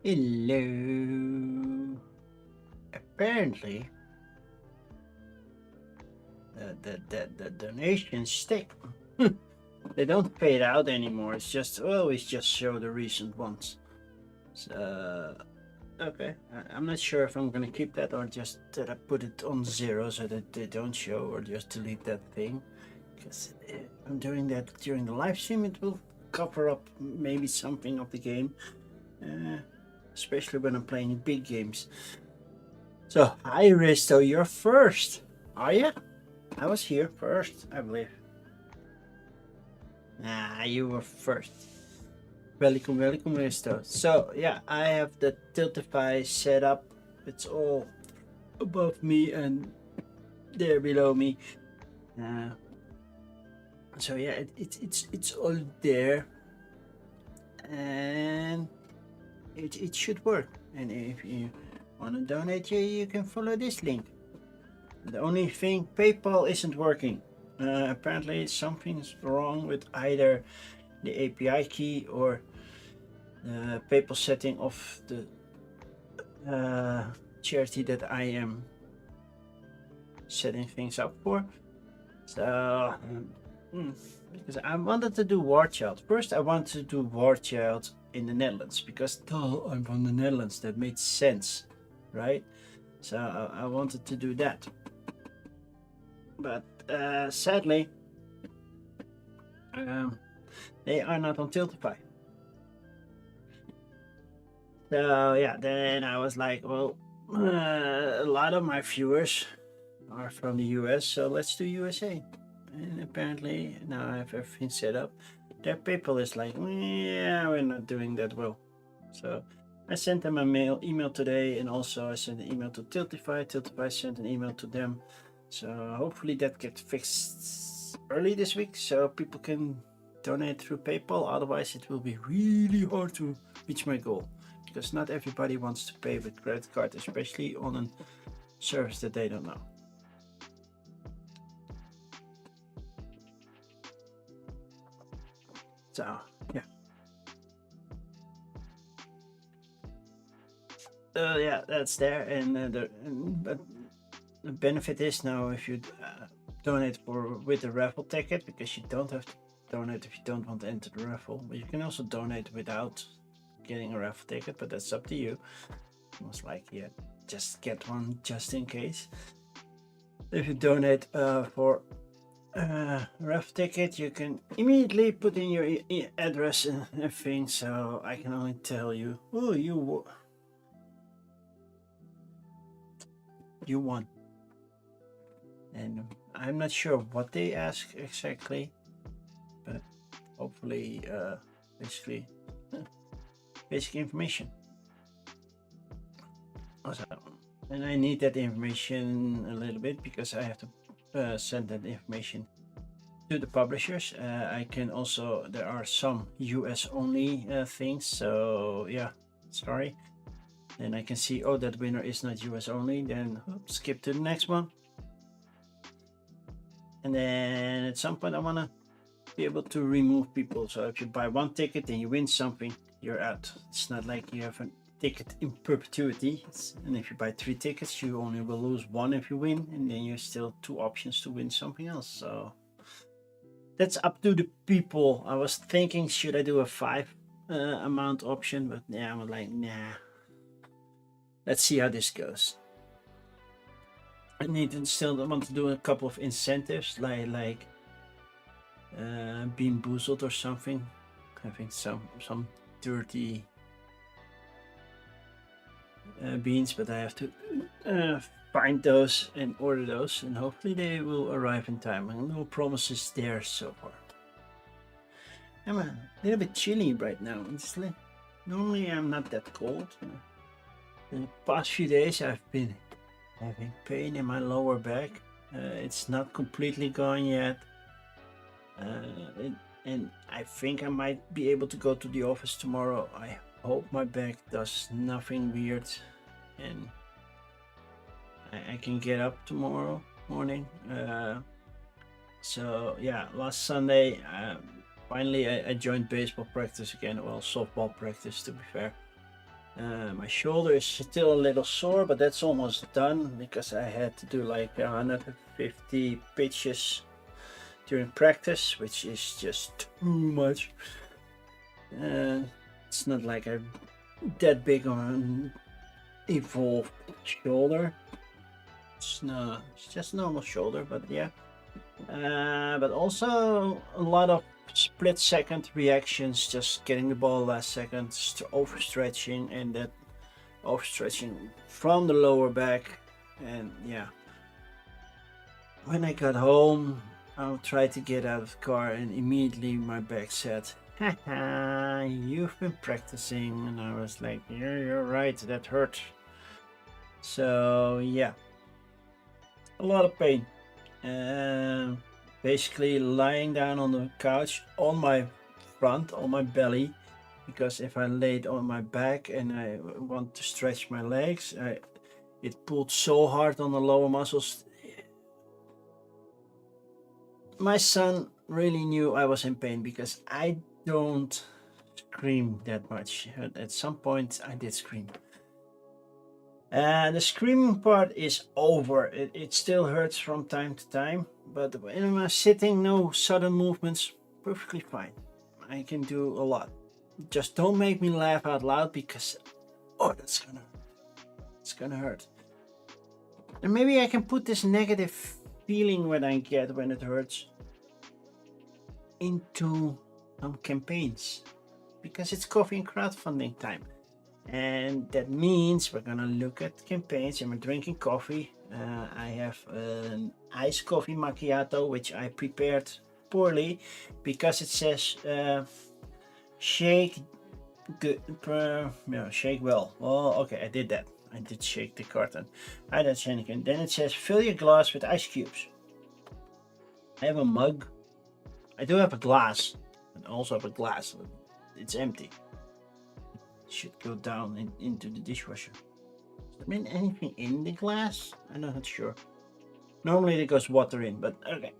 Hello. Apparently, the donations stick. They don't fade out anymore. It's just always just show the recent ones. So okay, I'm not sure if I'm gonna keep that or just that I put it on 0 so that they don't show, or just delete that thing. Because if I'm doing that during the live stream, it will cover up maybe something of the game. Especially when I'm playing big games. So, hi Risto, you're first. Are you? I was here first, I believe. Nah, you were first. Welcome, Risto. So, yeah, I have the Tiltify set up. It's all above me and there below me. So yeah, it's all there, and it should work. And if you want to donate, you can follow this link. The only thing, PayPal isn't working. Apparently something's wrong with either the API key or the PayPal setting of the charity that I am setting things up for. So because I wanted to do War Child. First I wanted to do War Child in the Netherlands, because I'm from the Netherlands. That made sense, right? So I wanted to do that. But sadly, they are not on Tiltify. So yeah, then I was like, well, a lot of my viewers are from the US, so let's do USA. And apparently now I have everything set up. Their PayPal is like, yeah, we're not doing that well. So I sent them a email today, and also I sent an email to Tiltify. Tiltify sent an email to them. So hopefully that gets fixed early this week, so people can donate through PayPal. Otherwise it will be really hard to reach my goal, because not everybody wants to pay with credit card, especially on a service that they don't know. So yeah. Yeah, that's there, and but the benefit is now if you donate with a raffle ticket, because you don't have to donate if you don't want to enter the raffle, but you can also donate without getting a raffle ticket, but that's up to you. Most likely, yeah, just get one just in case. If you donate for raffle ticket, you can immediately put in your address and everything, so I can only tell you, oh, you won. And I'm not sure what they ask exactly, but hopefully basically basic information. Also, and I need that information a little bit, because I have to send that information to the publishers. I can also, there are some US only things, so yeah, sorry. Then I can see, oh, that winner is not US only, then skip to the next one. And then at some point I want to be able to remove people. So if you buy one ticket and you win something, you're out. It's not like you have a ticket in perpetuity. And if you buy 3 tickets, you only will lose 1 if you win, and then you still 2 options to win something else. So that's up to the people. I was thinking, should I do a 5 amount option, but yeah, I'm like, nah. Let's see how this goes. I need to still want to do a couple of incentives, like being boozled or something, having some dirty beans, but I have to find those and order those, and hopefully they will arrive in time. And no promises there so far. I'm a little bit chilly right now. Normally I'm not that cold. In the past few days I've been having pain in my lower back. It's not completely gone yet, and I think I might be able to go to the office tomorrow. I hope my back does nothing weird, and I can get up tomorrow morning. So yeah, last Sunday finally I joined baseball practice again, well, softball practice to be fair. My shoulder is still a little sore, but that's almost done because I had to do like 150 pitches during practice, which is just too much. It's not like I'm that big of an evolved shoulder. It's just normal shoulder, but yeah. But also a lot of split-second reactions, just getting the ball last second, overstretching, and that overstretching from the lower back. And yeah, when I got home, I tried to get out of the car, and immediately my back said, "Haha, you've been practicing." And I was like, "Yeah, you're right, that hurt." So yeah, a lot of pain. Basically lying down on the couch on my front, on my belly, because if I laid on my back and I want to stretch my legs, it pulled so hard on the lower muscles. My son really knew I was in pain because I don't scream that much. At some point I did scream. The screaming part is over. It still hurts from time to time, but when I'm sitting, no sudden movements, perfectly fine. I can do a lot. Just don't make me laugh out loud because, oh, it's gonna hurt. And maybe I can put this negative feeling when I get when it hurts into some campaigns, because it's coffee and crowdfunding time. And that means we're gonna look at campaigns and we're drinking coffee. I have an iced coffee macchiato, which I prepared poorly because it says shake good, shake well. Oh, okay, I did that. I did shake the carton. I did shake it. Then it says fill your glass with ice cubes. I have a mug. I do have a glass, and also have a glass. It's empty. Should go down into the dishwasher. Does there mean anything in the glass? I'm not sure. Normally there goes water in, but okay.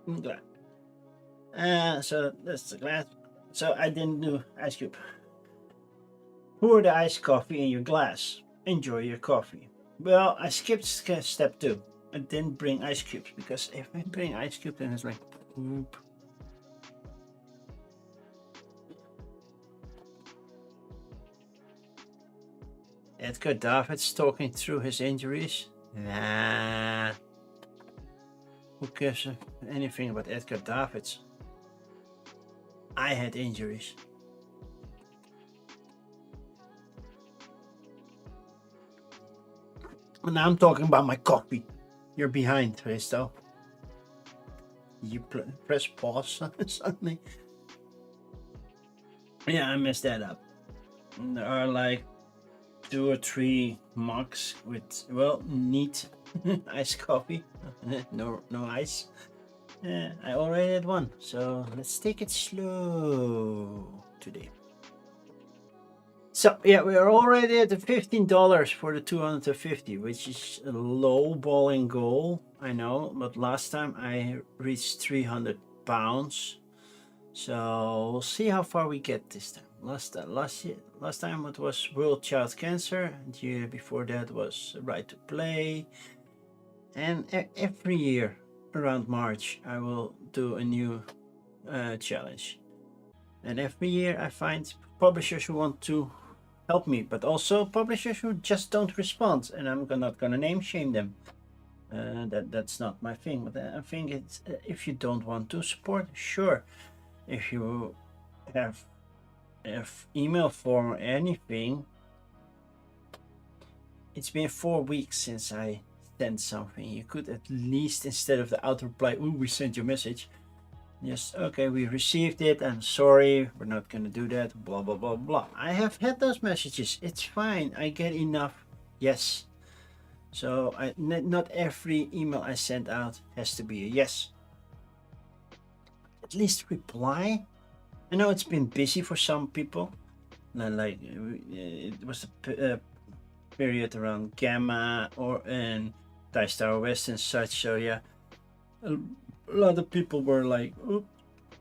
Glass. So that's the glass. So I didn't do ice cube. Pour the iced coffee in your glass. Enjoy your coffee. Well, I skipped step 2. I didn't bring ice cubes because if I bring ice cubes, then it's like poop. Edgar Davids talking through his injuries? Nah. Who cares anything about Edgar Davids? I had injuries. And now I'm talking about my coffee. You're behind, Risto. You press pause suddenly. Yeah, I messed that up. And there are like 2 or 3 mugs with, well, neat iced coffee. no ice. I already had one, so let's take it slow today. So yeah, we are already at the $15 for the 250, which is a low balling goal, I know, but last time I reached 300 pounds. So we'll see how far we get this time. Last time it was World Child Cancer, and the year before that was Right to Play. And every year around March I will do a new challenge. And every year I find publishers who want to help me, but also publishers who just don't respond, and I'm not gonna name shame them. That's not my thing. But I think it's if you don't want to support, sure. If you have email form or anything, it's been 4 weeks since I sent something. You could at least, instead of the auto reply, "Ooh, we sent your message," just, "Okay, we received it, I'm sorry, we're not gonna do that, blah blah blah blah." I have had those messages. It's fine. I get enough yes. So not every email I send out has to be a yes. At least reply. I know it's been busy for some people. Like it was a period around Gamma and Dice Tower West and such. So yeah, a lot of people were like,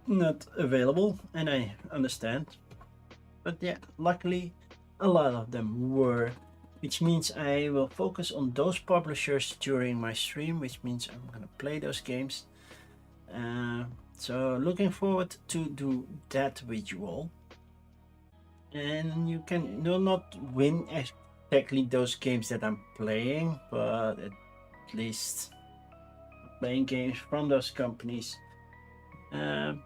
not available, and I understand. But yeah, luckily a lot of them were, which means I will focus on those publishers during my stream, which means I'm gonna play those games. So looking forward to do that with you all. And you can not win exactly those games that I'm playing, but at least playing games from those companies. And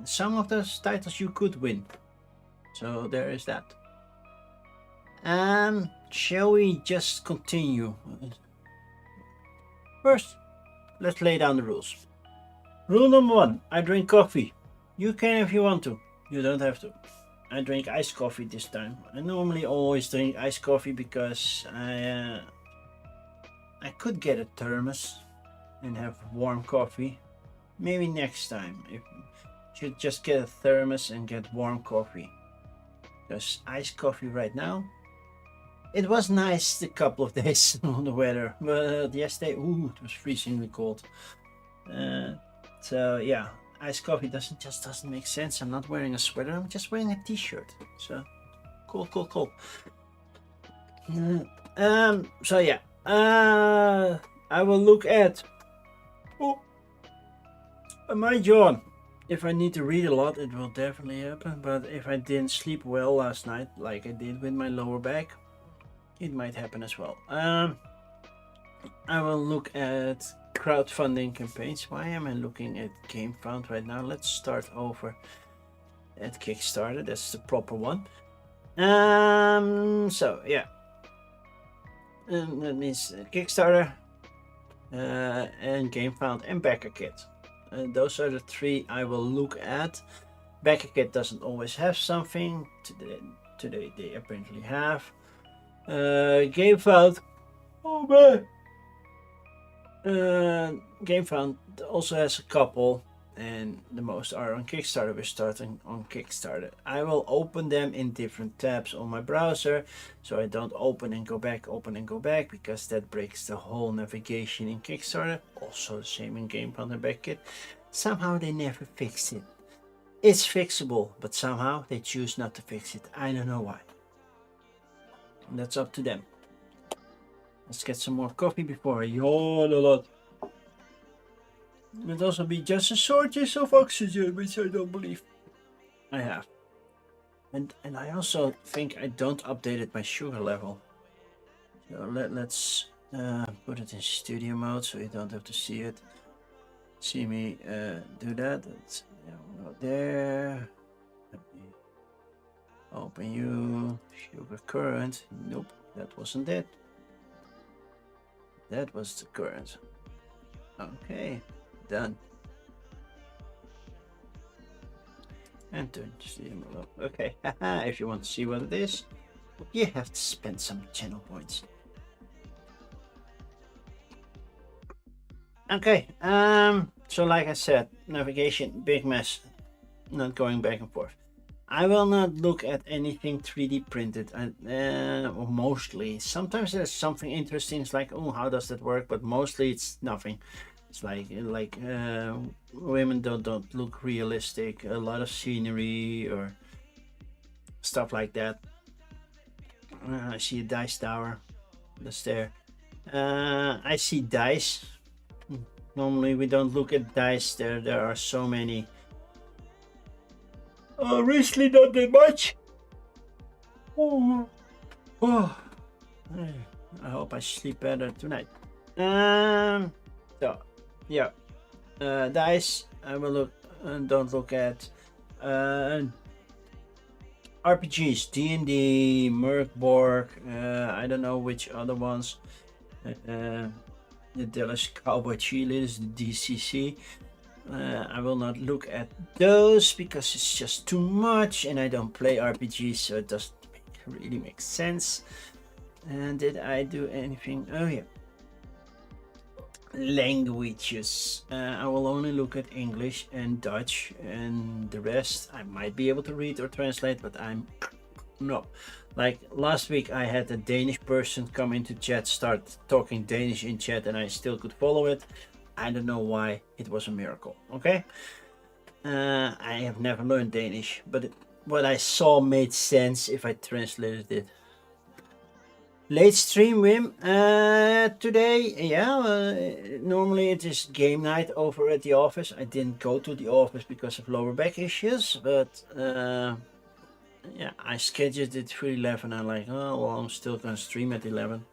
some of those titles you could win. So there is that. Shall we just continue? First, let's lay down the rules. Rule number 1, I drink coffee. You can if you want to. You don't have to. I drink iced coffee this time. I normally always drink iced coffee because I could get a thermos and have warm coffee. Maybe next time. If should just get a thermos and get warm coffee. Because iced coffee right now. It was nice a couple of days on the weather, but yesterday, it was freezingly cold. So yeah, iced coffee doesn't make sense. I'm not wearing a sweater. I'm just wearing a t-shirt. So cool. So yeah, I will look at. My yawn. If I need to read a lot, it will definitely happen. But if I didn't sleep well last night, like I did with my lower back, it might happen as well. I will look at crowdfunding campaigns. Why am I looking at GameFound right now? Let's start over at Kickstarter. That's the proper one. So yeah, and that means Kickstarter, and GameFound and BackerKit. Those are the 3 I will look at. BackerKit doesn't always have something. Today they apparently have. GameFound. Oh man. GameFound also has a couple, and the most are on Kickstarter. We're starting on Kickstarter. I will open them in different tabs on my browser, so I don't open and go back, because that breaks the whole navigation in Kickstarter. Also the same in GameFound and BackerKit. Somehow they never fix it. It's fixable, but somehow they choose not to fix it. I don't know why. And that's up to them. Let's get some more coffee before I yawn a lot. It also be just a shortage of oxygen, which I don't believe I have. And I also think I don't updated my sugar level. So let's put it in studio mode so you don't have to see me do that. Let's go there. Let me open you. Sugar current. Nope, that wasn't it. That was the current. Okay, done. And turn studio mode up. Okay, if you want to see what it is, you have to spend some channel points. Okay, so like I said, navigation, big mess, not going back and forth. I will not look at anything 3D printed, or mostly. Sometimes there's something interesting, it's like, oh, how does that work? But mostly it's nothing. It's like women don't look realistic. A lot of scenery or stuff like that. I see a dice tower. That's there. I see dice. Normally we don't look at dice. There are so many. Recently not that much. I hope I sleep better tonight. So yeah, dice I will look and don't look at. RPGs, D&D, Merkborg, I don't know which other ones. The Dallas Cowboy Cheerleaders, the DCC. I will not look at those because it's just too much, and I don't play RPGs, so it doesn't really make sense. And did I do anything? Oh yeah. Languages. I will only look at English and Dutch, and the rest I might be able to read or translate, but I'm no. Like last week I had a Danish person come into chat, start talking Danish in chat, and I still could follow it. I don't know why. It was a miracle. Okay. I have never learned Danish, but what I saw made sense if I translated it. Late stream, Wim. Today, yeah, normally it is game night over at the office. I didn't go to the office because of lower back issues, but yeah, I scheduled it for 11. I'm like, oh, well, I'm still gonna stream at 11.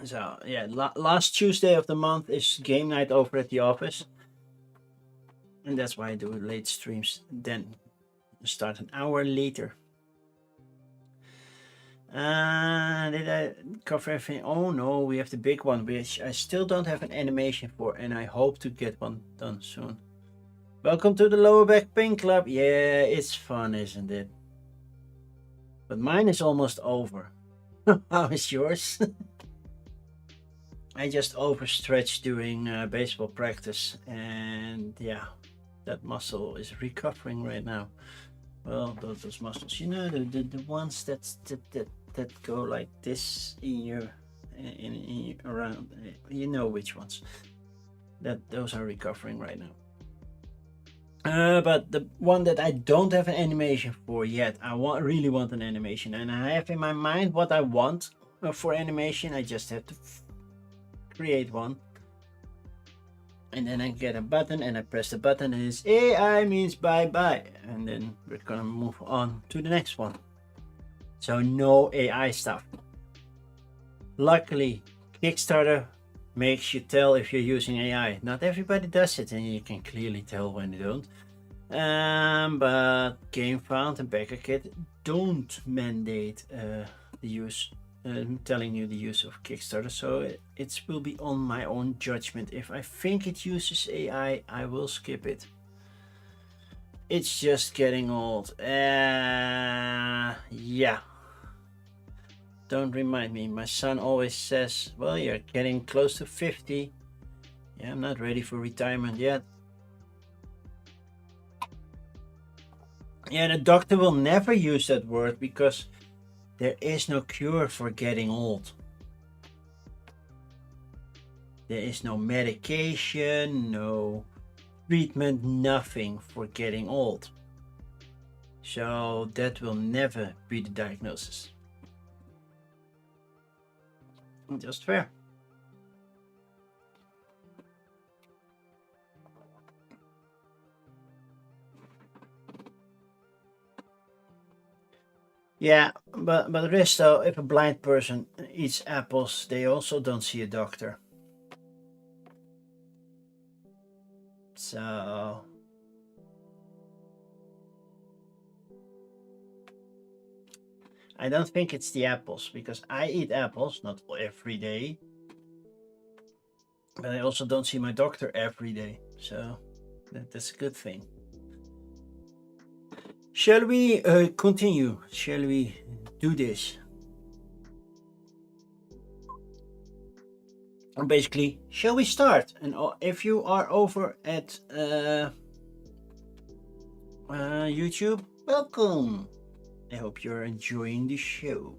So, yeah, last Tuesday of the month is game night over at the office. And that's why I do late streams. Then start an hour later. Did I cover everything? Oh no, we have the big one, which I still don't have an animation for, and I hope to get one done soon. Welcome to the Lower Back Pain Club. Yeah, it's fun, isn't it? But mine is almost over. How is yours? I just overstretched doing baseball practice, and yeah, that muscle is recovering right now. Well, those muscles, you know, the ones that go like this in your around, you know which ones. Those are recovering right now. But the one that I don't have an animation for yet, I really want an animation, and I have in my mind what I want for animation. I just have to create one, and then I get a button and I press the button and it's AI means bye bye, and then we're gonna move on to the next one. So no AI stuff. Luckily, Kickstarter makes you tell if you're using AI. Not everybody does it, and you can clearly tell when they don't. But GameFound and BackerKit don't mandate the use, telling you the use of Kickstarter. So it will be on my own judgment. If I think it uses AI, I will skip it. It's just getting old. Yeah. Don't remind me. My son always says, well, you're getting close to 50. Yeah, I'm not ready for retirement yet. Yeah, the doctor will never use that word because there is no cure for getting old. There is no medication, no treatment, nothing for getting old. So that will never be the diagnosis. Just fair. Yeah, but the rest though, if a blind person eats apples, they also don't see a doctor. So I don't think it's the apples, because I eat apples, not every day. But I also don't see my doctor every day, so that's a good thing. Shall we continue? Shall we do this? Basically, shall we start? And if you are over at YouTube, welcome. I hope you're enjoying the show.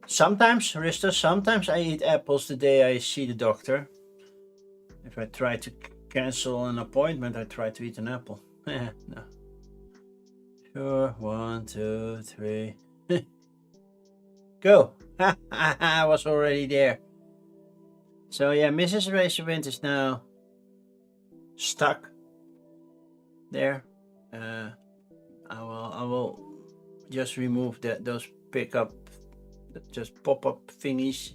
Sometimes, Rista, sometimes I eat apples the day I see the doctor. If I try to cancel an appointment, I try to eat an apple. No. Sure, 1, 2, 3. Go! I was already there. So yeah, Mrs. Razorwind is now stuck there. I will just remove those just pop-up thingies,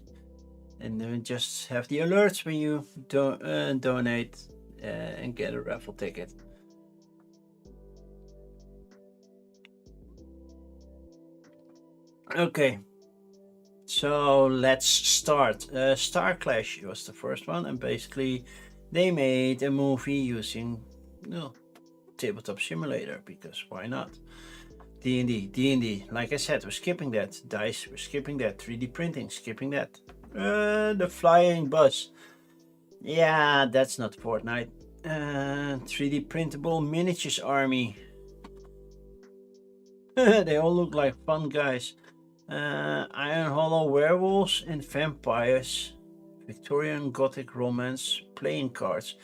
and then just have the alerts when you donate and get a raffle ticket. Okay, so let's start. Star Clash was the first one, and basically they made a movie using Tabletop Simulator, because why not? D&D, like I said, we're skipping that. Dice, we're skipping that. 3D printing, skipping that. The flying bus, yeah, that's not Fortnite. 3D printable miniatures army. They all look like fun guys. Iron Hollow werewolves and vampires. Victorian Gothic romance playing cards.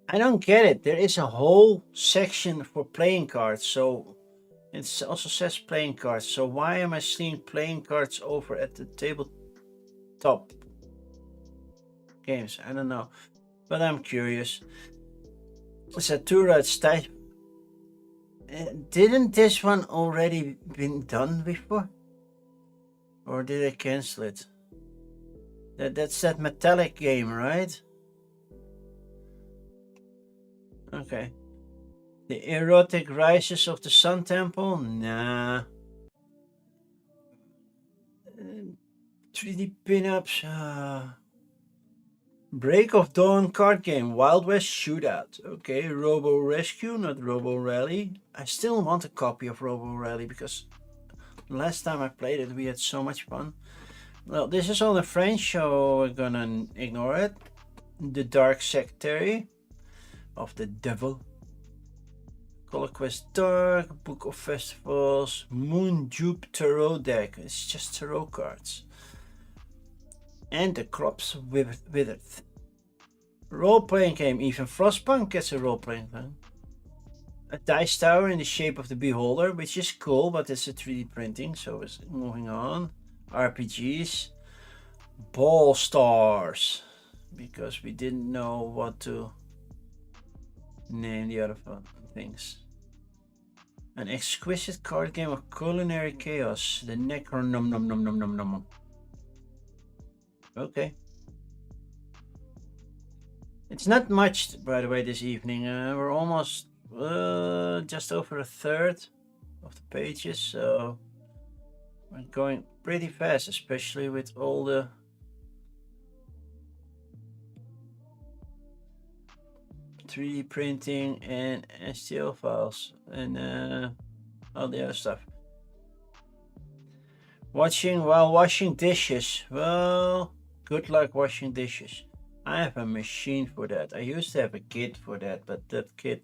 I don't get it. There is a whole section for playing cards, so it also says playing cards. So why am I seeing playing cards over at the tabletop games? I don't know, but I'm curious. Satura's type. Didn't this one already been done before? Or did I cancel it? That's that metallic game, right? Okay. The erotic rises of the Sun Temple? Nah. 3D pinups. Break of Dawn card game. Wild West Shootout. Okay. Robo Rescue, not Robo Rally. I still want a copy of Robo Rally because last time I played it, we had so much fun. Well, this is all in French, so we're gonna ignore it. The Dark Secretary of the Devil. Color Quest Dark, Book of Festivals, Moon Dupe Tarot deck. It's just tarot cards. And the Crops Withered. Role-playing game. Even Frostpunk gets a role-playing game. A dice tower in the shape of the Beholder, which is cool, but it's a 3D printing, so it's moving on. RPGs. Ball Stars. Because we didn't know what to name the other things. An exquisite card game of culinary chaos. The Necro Nom Nom Nom Nom Nom Nom. Okay. It's not much, by the way, this evening. We're almost just over a third of the pages, so we're going pretty fast, especially with all the .3D printing and STL files and all the other stuff. Watching while washing dishes. Well, good luck washing dishes. I have a machine for that. I used to have a kit for that, but that kit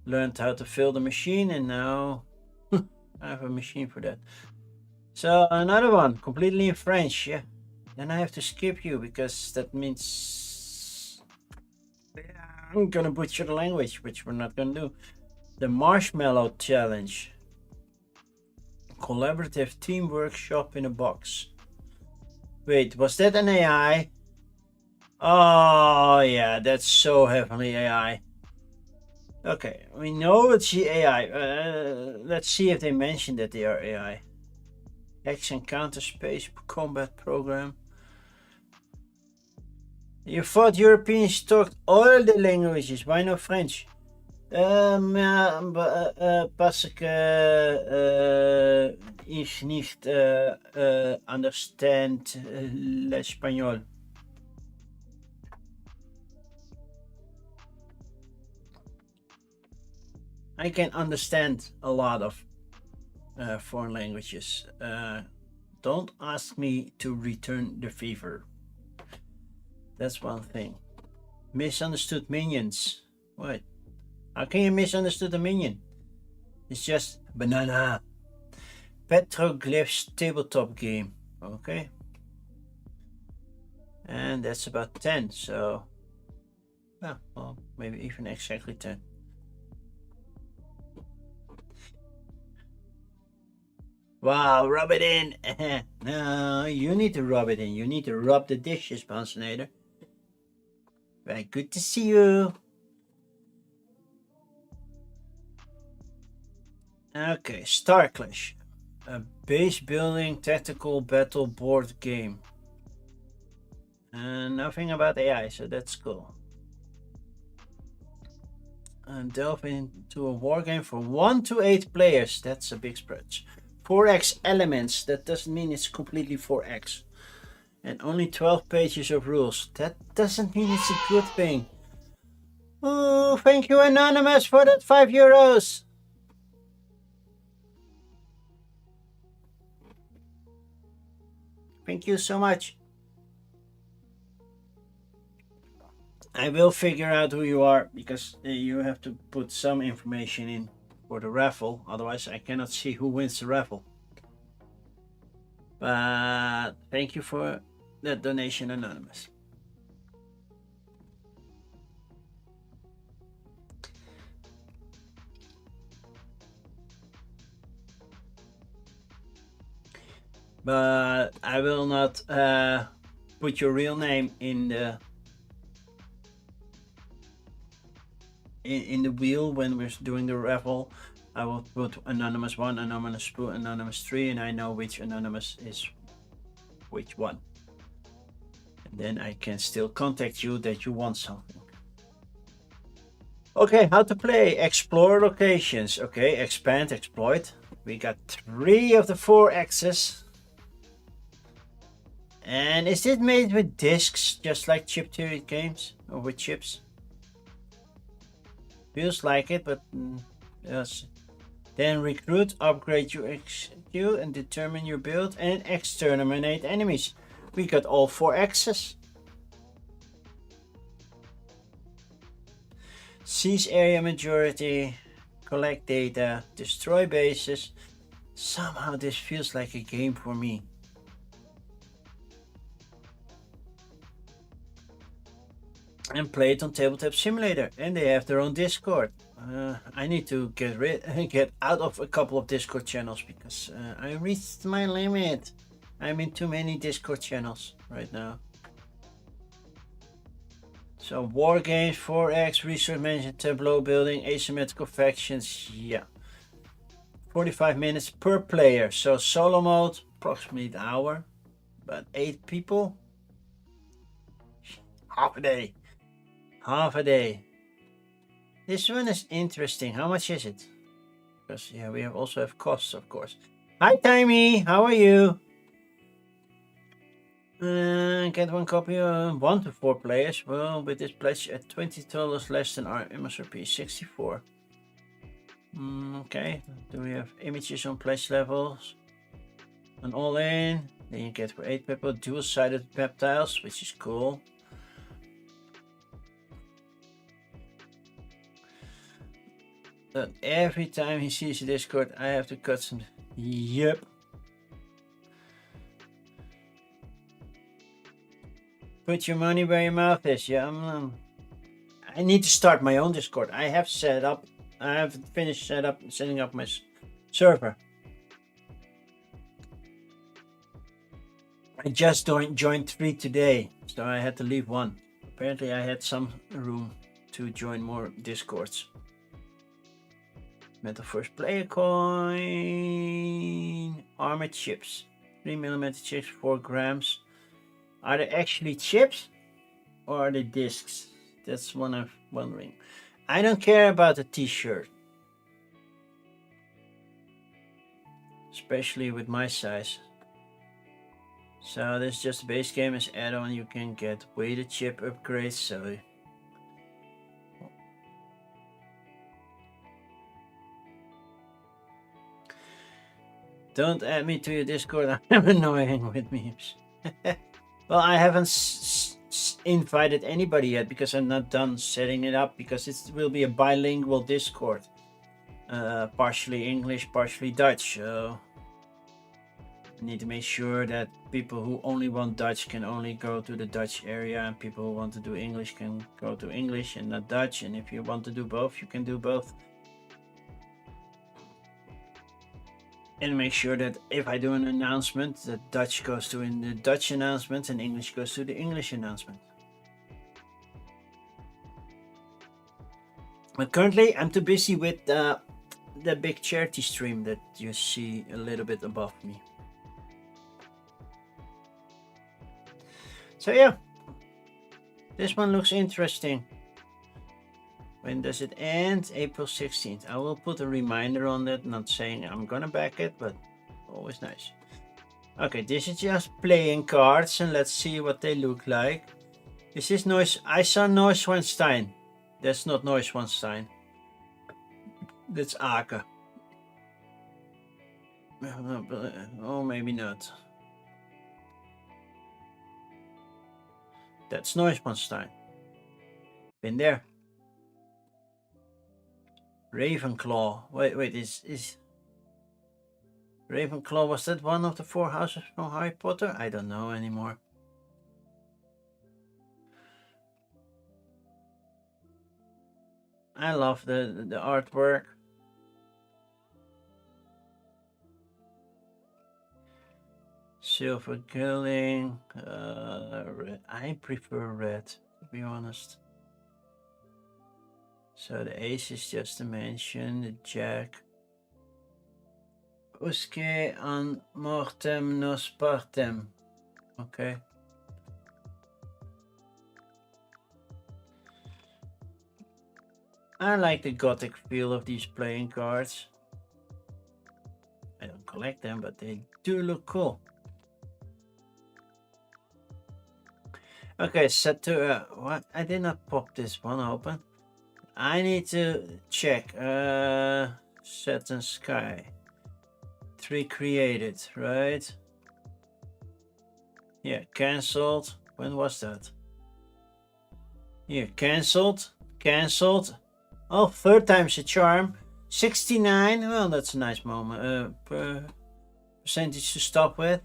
learned how to fill the machine, and now I have a machine for that. So another one, completely in French. Yeah, then I have to skip you because that means I'm gonna butcher the language, which we're not gonna do. The Marshmallow Challenge. Collaborative team workshop in a box. Wait, was that an AI? Oh yeah, that's so heavily AI. Okay, we know it's the AI. Let's see if they mention that they are AI. Hex and Counter Space Combat Program. You thought Europeans talked all the languages, why no French? Parce que ich nicht understand l'espagnol. I can understand a lot of foreign languages. Don't ask me to return the favor. That's one thing. Misunderstood minions. What? How can you misunderstand a minion? It's just banana. Petroglyphs tabletop game. Okay. And that's about 10, so well, maybe even exactly 10. Wow, rub it in. No, you need to rub it in. You need to rub the dishes, Pansonator. Very good to see you. Okay, Star Clash. A base building tactical battle board game. Nothing about AI, so that's cool. And delve into a war game for 1 to 8 players. That's a big spread. 4x elements. That doesn't mean it's completely 4x. And only 12 pages of rules. That doesn't mean it's a good thing. Oh, thank you, Anonymous, for that €5. Thank you so much. I will figure out who you are because you have to put some information in for the raffle. Otherwise, I cannot see who wins the raffle. But thank you for the donation, Anonymous. But I will not put your real name in the wheel when we're doing the raffle. I will put Anonymous 1, Anonymous 2, Anonymous 3, and I know which Anonymous is which one. And then I can still contact you that you want something. Okay, how to play. Explore locations. Okay, expand, exploit. We got 3 of the 4 axes. And is it made with discs, just like chip theory games, or with chips? Feels like it, but yes. Then recruit, upgrade your execute, and determine your build, and exterminate enemies. We got all 4 axes. Seize area majority, collect data, destroy bases. Somehow this feels like a game for me. And play it on Tabletop Simulator, and they have their own Discord. I need to get out of a couple of Discord channels because I reached my limit. I'm in too many Discord channels right now. So war games, 4X, resource management, tableau building, asymmetrical factions, yeah. 45 minutes per player. So solo mode, approximately an hour, but 8 people, half a day. Half a day. This one is interesting. How much is it? Because yeah, we also have costs, of course. Hi, Timey. How are you? Get 1 copy of 1 to 4 players. Well, with this pledge at $20 less than our MSRP 64. Okay. Do we have images on pledge levels? And all in. Then you get for 8 people dual-sided peptiles, which is cool. But every time he sees a Discord, I have to cut some. Yep. Put your money where your mouth is. Yeah, I need to start my own Discord. I have set up. I have finished setting up my server. I just joined 3 today, so I had to leave 1. Apparently, I had some room to join more Discords. Metal first player coin. Armor chips. 3mm chips, 4 grams. Are they actually chips? Or are they discs? That's one I'm wondering. I don't care about the t-shirt. Especially with my size. So this is just a base game as add-on. You can get weighted chip upgrades. So don't add me to your Discord. I'm annoying with memes. Well, I haven't invited anybody yet because I'm not done setting it up, because it will be a bilingual Discord. Partially English, partially Dutch. So I need to make sure that people who only want Dutch can only go to the Dutch area, and people who want to do English can go to English and not Dutch. And if you want to do both, you can do both. And make sure that if I do an announcement, that Dutch goes to in the Dutch announcement and English goes to the English announcement. But currently I'm too busy with the big charity stream that you see a little bit above me. So yeah, this one looks interesting. When does it end? April 16th. I will put a reminder on that, not saying I'm gonna back it, but always nice. Okay, this is just playing cards, and let's see what they look like. Is this Noise? I saw Neuschwanstein. That's not Neuschwanstein. That's Ake. Oh, maybe not. That's Neuschwanstein. Been there. Ravenclaw. Wait, is Ravenclaw, was that one of the 4 houses from Harry Potter? I don't know anymore. I love the artwork. Silver gilding. Red. I prefer red, to be honest. So the ace is just a mention. The jack. Usque an mortem nos partem. Okay. I like the gothic feel of these playing cards. I don't collect them, but they do look cool. Okay, set to what? I did not pop this one open. I need to check. Set and sky. 3 created, right? Yeah, cancelled. When was that? Here, cancelled. Cancelled. Oh, 3rd time's a charm. 69. Well, that's a nice moment. Percentage to stop with.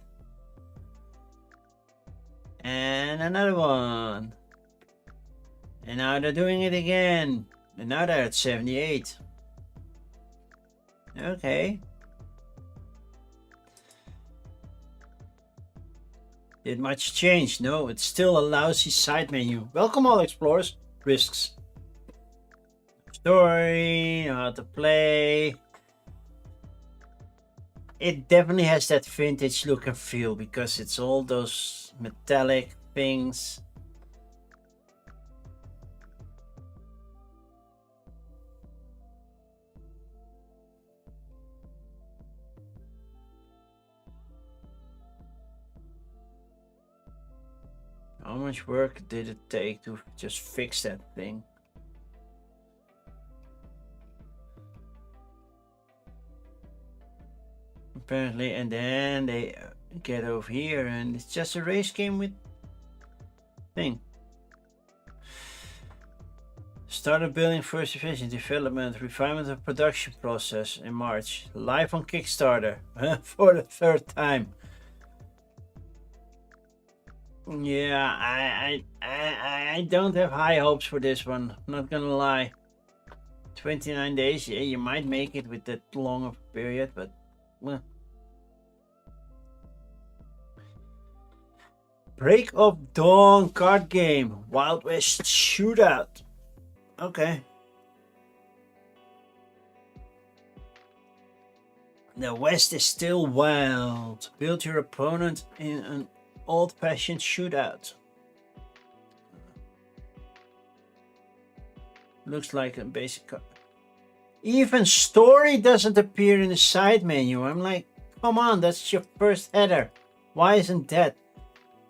And another one. And now they're doing it again. And now they're at 78. Okay. Did much change? No, it's still a lousy side menu. Welcome all explorers. Risks. Story, how to play. It definitely has that vintage look and feel because it's all those metallic things. How much work did it take to just fix that thing? Apparently, and then they get over here and it's just a race game with thing. Started building first division, development, refinement of production process in March. Live on Kickstarter for the 3rd time. Yeah, I don't have high hopes for this one. Not gonna lie. 29 days, yeah, you might make it with that long of a period, but well. Break of Dawn card game. Wild West Shootout. Okay. The West is still wild. Build your opponent in an old-fashioned shootout. Looks like a basic card. Even story doesn't appear in the side menu. I'm like, come on, that's your first header. Why isn't that?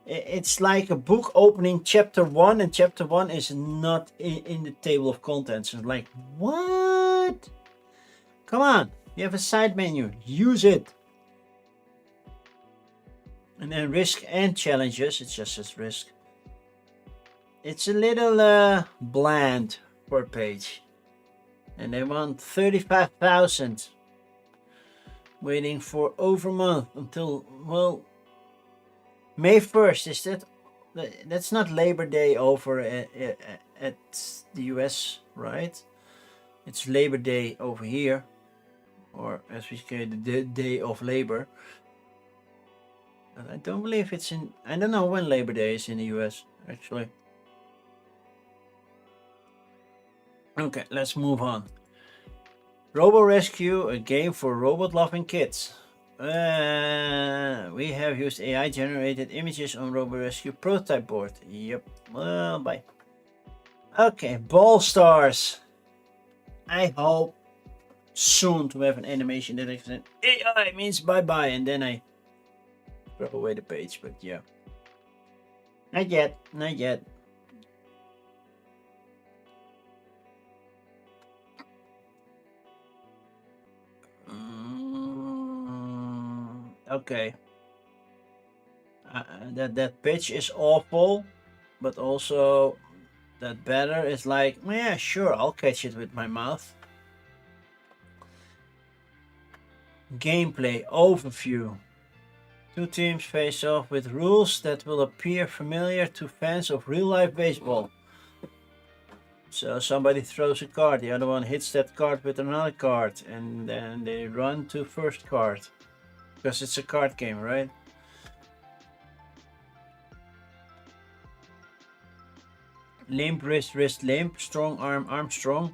It's like a book opening chapter 1 and chapter 1 is not in the table of contents. It's like, what? Come on, you have a side menu, use it. And then risk and challenges, it just says risk. It's a little bland per page. And they want 35,000. Waiting for over a month until, well, May 1st. Is that's not Labor Day over at the US, right? It's Labor Day over here, or as we say, the Day of Labor. But I don't believe it's in. I don't know when Labor Day is in the US, actually. Okay, let's move on. Robo Rescue, a game for robot-loving kids. We have used AI generated images on Robo Rescue prototype board. Yep. Well, bye. Okay, Ball Stars. I hope soon to have an animation that explains AI means bye bye, and then I throw away the page. But yeah, not yet. Not yet. Okay. That pitch is awful, but also that batter is like, yeah, sure, I'll catch it with my mouth. Gameplay overview. Two teams face off with rules that will appear familiar to fans of real-life baseball. So somebody throws a card, the other one hits that card with another card, and then they run to first card. Because it's a card game, right? Limp, wrist, limp. Strong arm, strong.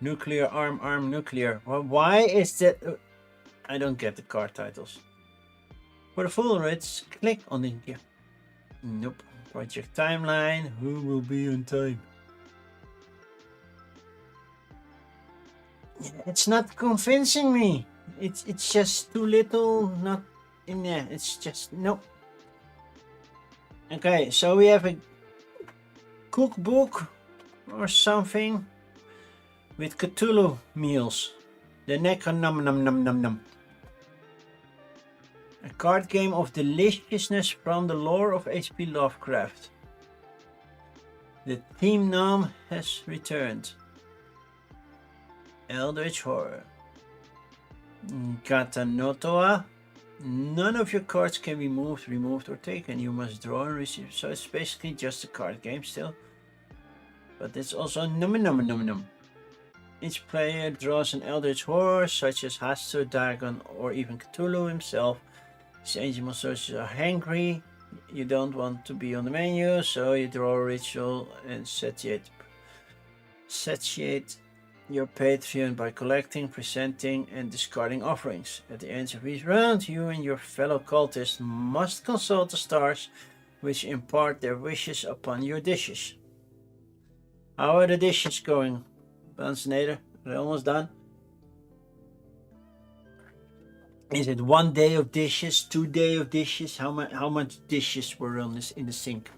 Nuclear, arm, nuclear. Well, why is that? I don't get the card titles. For the full rates, click on the gift. Nope. Project timeline. Who will be on time? It's not convincing me. It's just too little. Not in there. It's just no. Okay, so we have a cookbook or something with Cthulhu meals. The Necronomicon. A card game of deliciousness from the lore of H.P. Lovecraft. The theme gnome has returned. Eldritch Horror. Katanotoa. None of your cards can be moved, removed, or taken. You must draw and receive. So it's basically just a card game still. But it's also num. Each player draws an Eldritch Horror, such as Hastur, Dagon, or even Cthulhu himself. These ancient monsters are hangry. You don't want to be on the menu, so you draw a ritual and satiate your Patreon by collecting, presenting, and discarding offerings. At the end of each round, you and your fellow cultists must consult the stars, which impart their wishes upon your dishes. How are the dishes going, Bansinator? Are they almost done? Is it 1 day of dishes, 2 days of dishes? How much dishes were on this in the sink?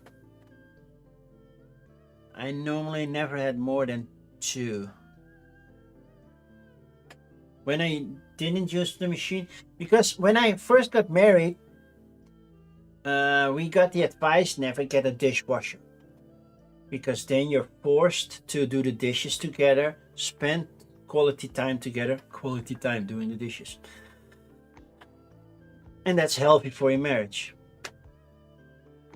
I normally never had more than 2. When I didn't use the machine, because when I first got married, we got the advice never get a dishwasher, because then you're forced to do the dishes together, spend quality time together, quality time doing the dishes. And that's healthy for your marriage.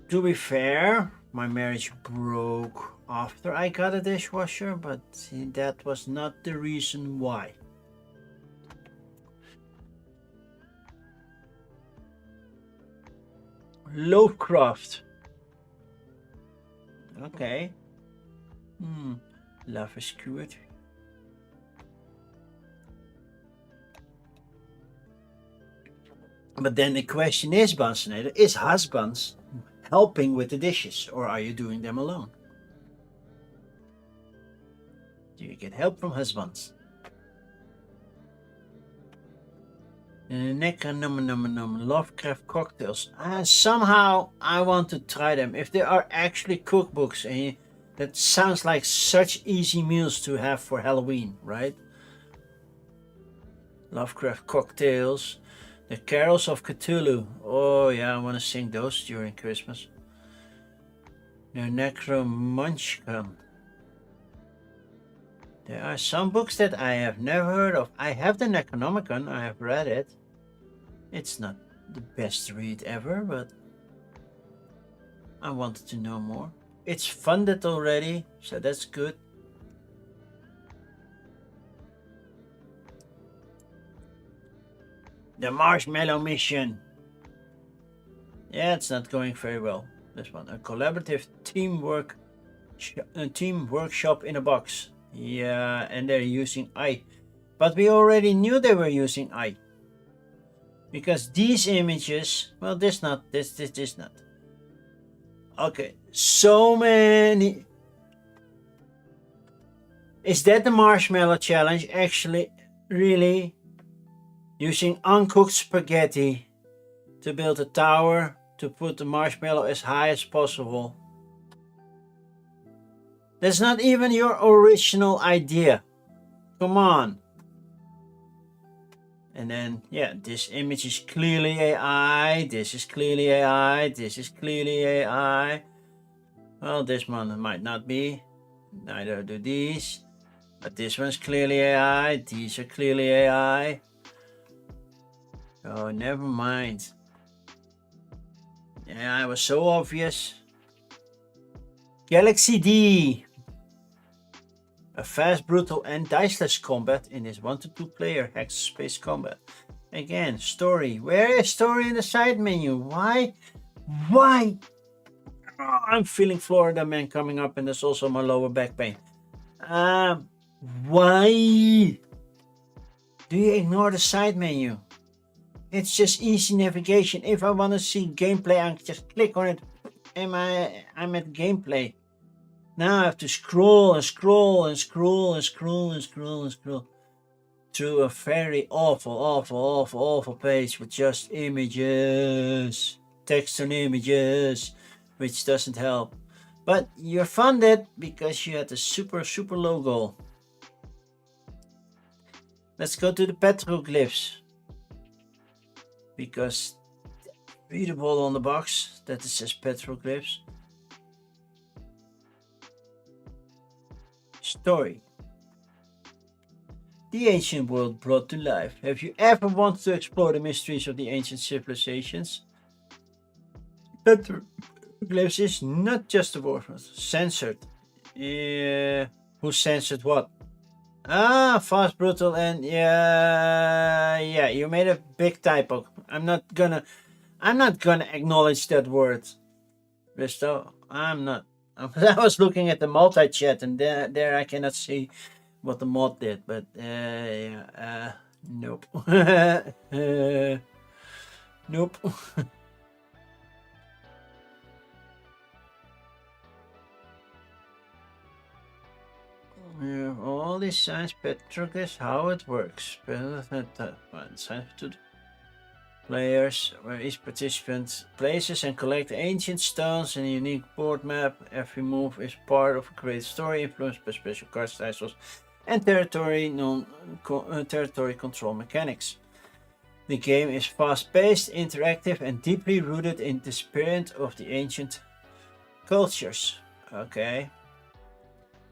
To be fair, my marriage broke after I got a dishwasher, but that was not the reason why. Lovecraft. Okay. Love is cured. But then the question is, Bansinator, is husbands helping with the dishes, or are you doing them alone? Do you get help from husbands? Lovecraft cocktails. Somehow I want to try them. If there are actually cookbooks, and that sounds like such easy meals to have for Halloween, right? Lovecraft cocktails. The Carols of Cthulhu. Oh yeah, I want to sing those during Christmas. The Necromunchkin. There are some books that I have never heard of. I have the Necronomicon, I have read it. It's not the best read ever, but I wanted to know more. It's funded already, so that's good. The Marshmallow Mission. Yeah, it's not going very well. This one, a collaborative team workshop in a box. Yeah, and they're using I. But we already knew they were using I. Because these images, well, this not. Okay, so many. Is that the Marshmallow Challenge? Actually, really? Using uncooked spaghetti to build a tower to put the marshmallow as high as possible. That's not even your original idea. Come on. And then, yeah, this image is clearly AI. This is clearly AI. This is clearly AI. Well, this one might not be. Neither do these. But this one's clearly AI. These are clearly AI. Oh, never mind. Yeah, it was so obvious. Galaxy D. A fast, brutal, and diceless combat in this 1 to 2 player hex space combat. Again, story. Where is story in the side menu? Why? Why? Oh, I'm feeling Florida man coming up, and there's also my lower back pain. Why do you ignore the side menu? It's just easy navigation. If I want to see gameplay, I can just click on it. I'm at gameplay. Now I have to scroll and scroll and scroll and scroll and scroll and scroll through a very awful page with just images, text and images, which doesn't help. But you're funded because you had a super low goal. Let's go to the petroglyphs, because readable on the box that it says petroglyphs. Story. The ancient world brought to life. Have you ever wanted to explore the mysteries of the ancient civilizations? Petroglyphs is not just a word. Censored. Who censored what? Fast, brutal, and yeah, you made a big typo. I'm not gonna acknowledge that word, Risto. I'm not. I was looking at the multi-chat, and there I cannot see what the mod did, but nope. Nope. All these science petroglyphs, how it works. Science to players, where each participant places and collects ancient stones in a unique board map. Every move is part of a great story influenced by special card styles and territory control mechanics. The game is fast-paced, interactive, and deeply rooted in the spirit of the ancient cultures. Okay.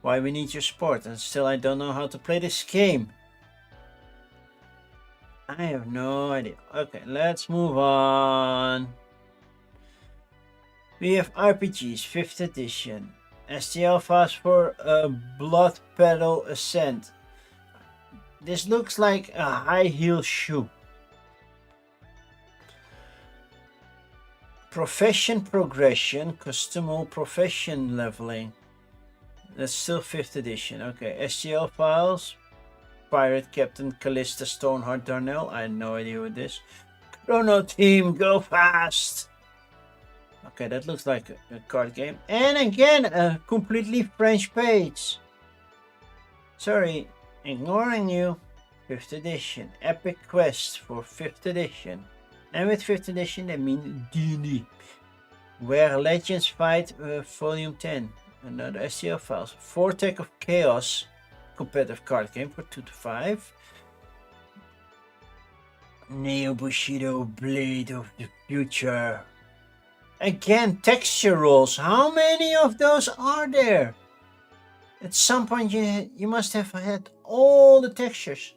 Why we need your support, and still I don't know how to play this game. I have no idea. Okay, let's move on. We have RPGs, 5th edition. STL fast for a Blood Pedal Ascent. This looks like a high heel shoe. Profession progression, customer profession leveling. That's still 5th edition. Okay, STL files. Pirate Captain Callista Stoneheart Darnell. I had no idea what this. Chrono Team, go fast! Okay, that looks like a card game. And again, a completely French page. Sorry, ignoring you. 5th edition. Epic Quest for 5th edition. And with 5th edition, they mean D&D. Where Legends Fight, Volume 10. Another STL files. Vortex of Chaos. Competitive card game for 2 to 5. Neo Bushido Blade of the Future. Again, texture rolls. How many of those are there? At some point you must have had all the textures.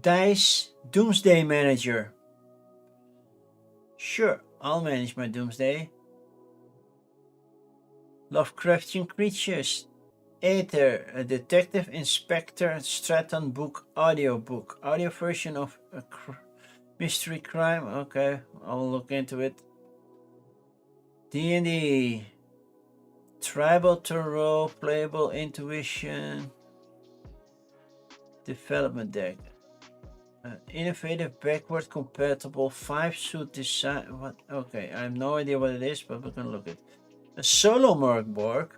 Dice Doomsday Manager. Sure, I'll manage my Doomsday. Lovecraftian Creatures. Aether, a Detective Inspector Stratton book, audiobook. Audio version of a mystery crime. Okay, I'll look into it. D&D. Tribal Tarot, Playable Intuition. Development deck. Innovative, backward compatible 5-suit design. What? Okay, I have no idea what it is, but we're gonna look at it. A solo Morgborg.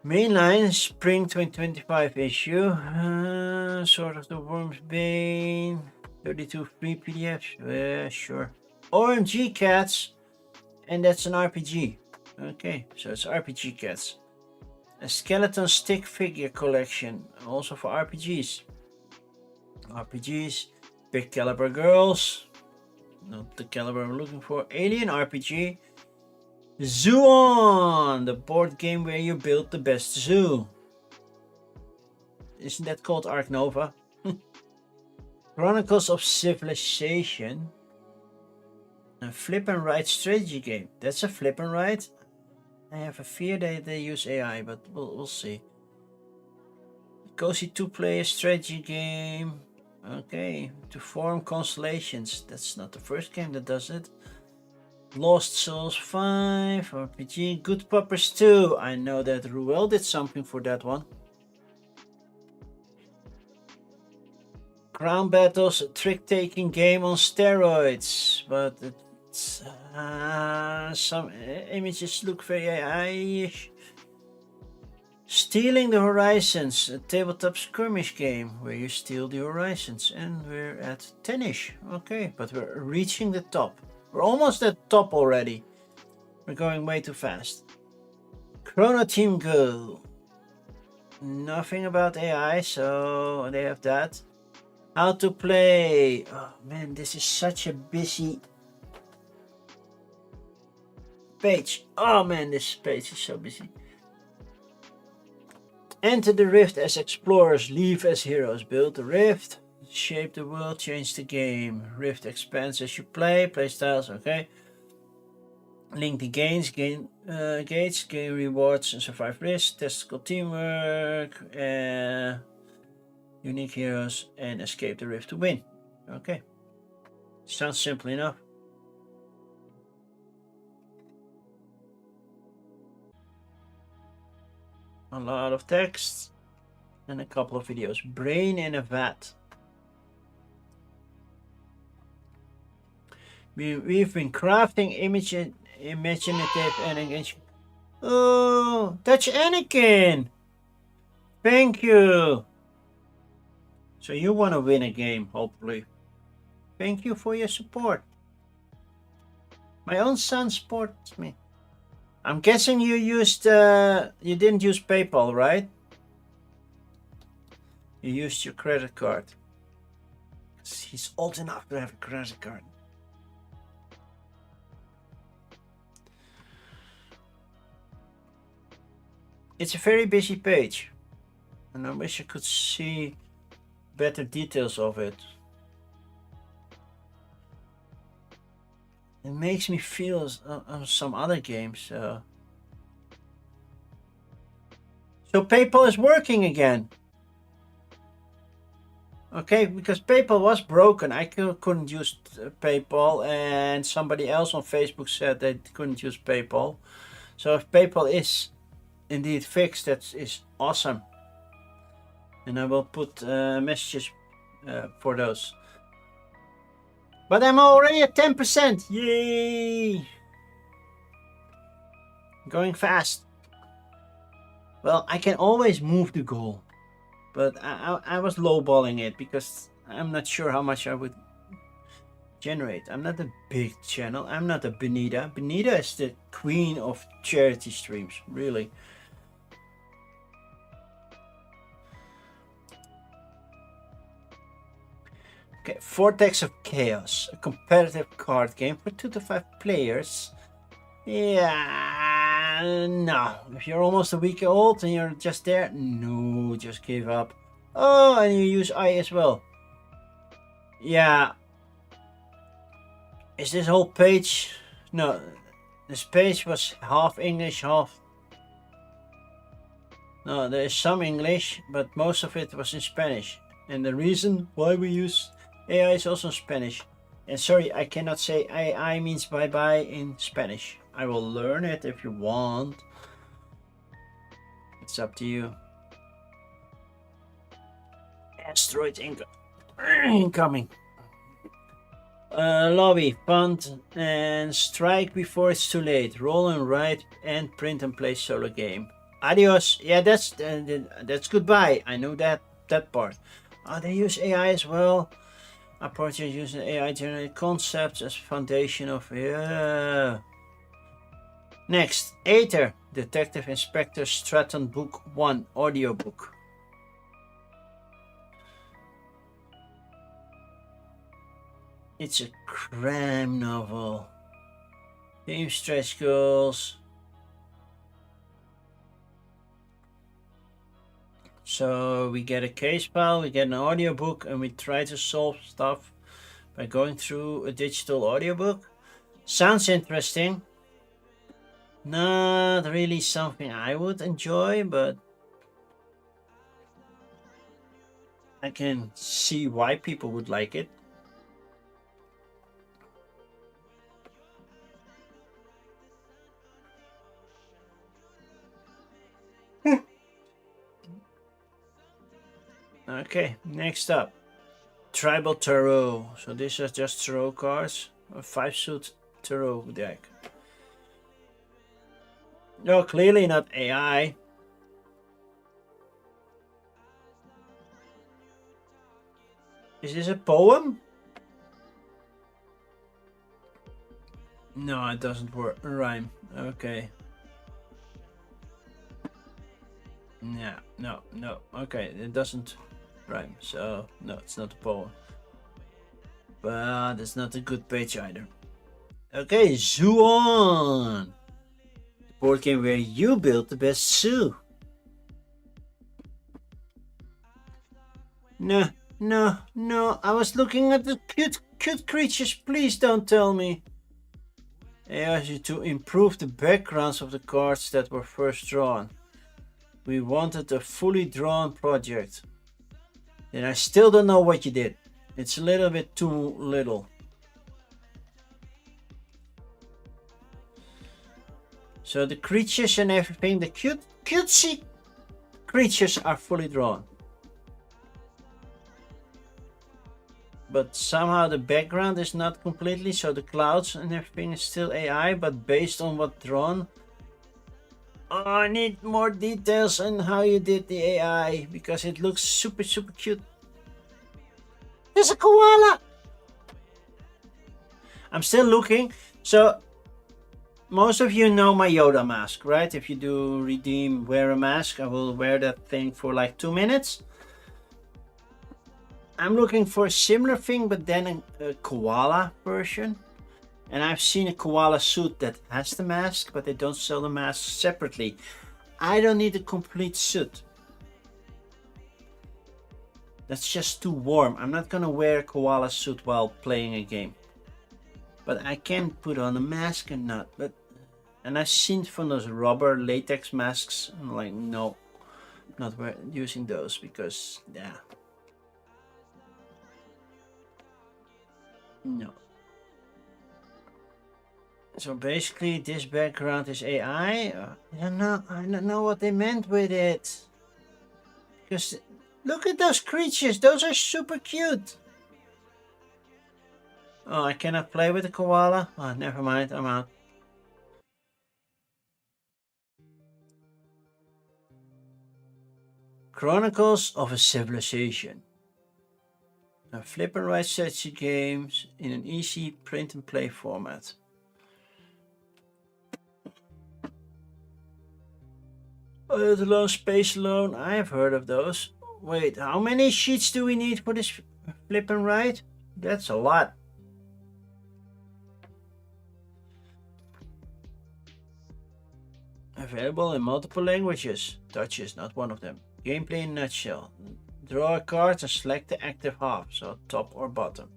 Mainline Spring 2025 issue. Sword of the Worm's Bane. 32 free PDFs. Sure. OMG Cats. And that's an RPG. Okay, so it's RPG Cats. A skeleton stick figure collection. Also for RPGs. RPGs. Big Caliber Girls. Not the caliber I'm looking for. Alien RPG. Zoo On! The board game where you build the best zoo. Isn't that called Ark Nova? Chronicles of Civilization. A flip and write strategy game. That's a flip and write. I have a fear they use AI, but we'll see. Cozy 2-player strategy game. Okay, to form constellations. That's not the first game that does it. Lost Souls 5, RPG, Good Puppers 2. I know that Ruel did something for that one. Crown Battles, a trick-taking game on steroids, but it's, some images look very AI-ish. Stealing the Horizons, a tabletop skirmish game where you steal the horizons, and we're at 10ish. Okay, but we're reaching the top. We're almost at the top already. We're going way too fast. Chrono Team Go. Nothing about AI, so they have that. How to play. Oh man, this is such a busy page. Oh man, this page is so busy. Enter the Rift as explorers, leave as heroes. Build the Rift, shape the world, change the game. Rift expands as you play, playstyles, okay. Link the gains, gain rewards, and survive risks, tactical teamwork, unique heroes, and escape the Rift to win. Okay. Sounds simple enough. A lot of text and a couple of videos. Brain in a vat. We've been crafting imaginative and engaging. Oh, that's Anakin. Thank you. So you want to win a game, hopefully. Thank you for your support. My own son supports me. I'm guessing you didn't use PayPal, right? You used your credit card. He's old enough to have a credit card. It's a very busy page, and I wish I could see better details of it. It makes me feel some other games. So PayPal is working again. Okay, because PayPal was broken. I couldn't use PayPal, and somebody else on Facebook said they couldn't use PayPal. So if PayPal is indeed fixed, that is awesome. And I will put messages for those. But I'm already at 10%. Yay! Going fast. Well, I can always move the goal. But I was lowballing it because I'm not sure how much I would generate. I'm not a big channel. I'm not a Benita. Benita is the queen of charity streams, really. Okay, Vortex of Chaos, a competitive card game for 2 to 5 players. Yeah, no. If you're almost a week old and you're just there, no, just give up. Oh, and you use I as well. Yeah. Is this whole page? No, this page was half English, half... No, there is some English, but most of it was in Spanish. And the reason why we use AI is also Spanish. And sorry, I cannot say AI means bye-bye in Spanish. I will learn it if you want. It's up to you. Asteroid incoming. Lobby, fund, and strike before it's too late. Roll and write and print and play solo game. Adios. Yeah, that's goodbye. I know that part. They use AI as well. Approach using AI generated concepts as foundation of Next, Aether, Detective Inspector Stratton Book 1 audiobook. It's a crime novel. Game stretch goals. So we get a case file, we get an audiobook, and we try to solve stuff by going through a digital audiobook. Sounds interesting. Not really something I would enjoy, but I can see why people would like it. Okay, next up. Tribal Tarot. So these are just tarot cards. A 5-suit tarot deck. No, clearly not AI. Is this a poem? No, it doesn't work. Rhyme. Okay. Yeah, no. Okay, it doesn't rhyme. So, no, it's not a poem. But it's not a good page either. Okay, Zoo On! The board game where you build the best zoo. No, I was looking at the cute creatures. Please don't tell me. I asked you to improve the backgrounds of the cards that were first drawn. We wanted a fully drawn project. And I still don't know what you did. It's a little bit too little. So the creatures and everything, the cutesy creatures are fully drawn. But somehow the background is not completely, so the clouds and everything is still AI, but based on what drawn. Oh, I need more details on how you did the AI, because it looks super cute. There's a koala! I'm still looking. So, most of you know my Yoda mask, right? If you do redeem, wear a mask, I will wear that thing for like 2 minutes. I'm looking for a similar thing, but then a koala version. And I've seen a koala suit that has the mask, but they don't sell the mask separately. I don't need a complete suit. That's just too warm. I'm not gonna wear a koala suit while playing a game. But I can put on a mask and not. And I've seen from those rubber latex masks. I'm like, no, not using those because, yeah. No. So basically this background is AI. I don't know what they meant with it. Because look at those creatures. Those are super cute. Oh, I cannot play with the koala. Oh, never mind. I'm out. Chronicles of a Civilization. A flip and write strategy games in an easy print and play format. Alone, Space Alone, I have heard of those. Wait, how many sheets do we need for this flip and write? That's a lot. Available in multiple languages. Dutch is not one of them. Gameplay in a nutshell. Draw a card and select the active half, so top or bottom.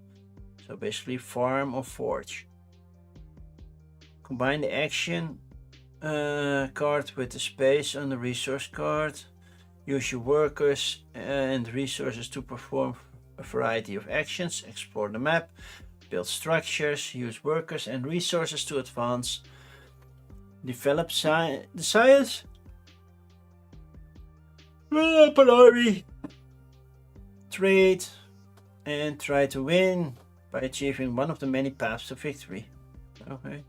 So basically farm or forge. Combine the action card with the space on the resource card. Use your workers and resources to perform a variety of actions. Explore the map. Build structures. Use workers and resources to advance. Develop the science. Build up an army. Trade. And try to win by achieving one of the many paths to victory. Okay.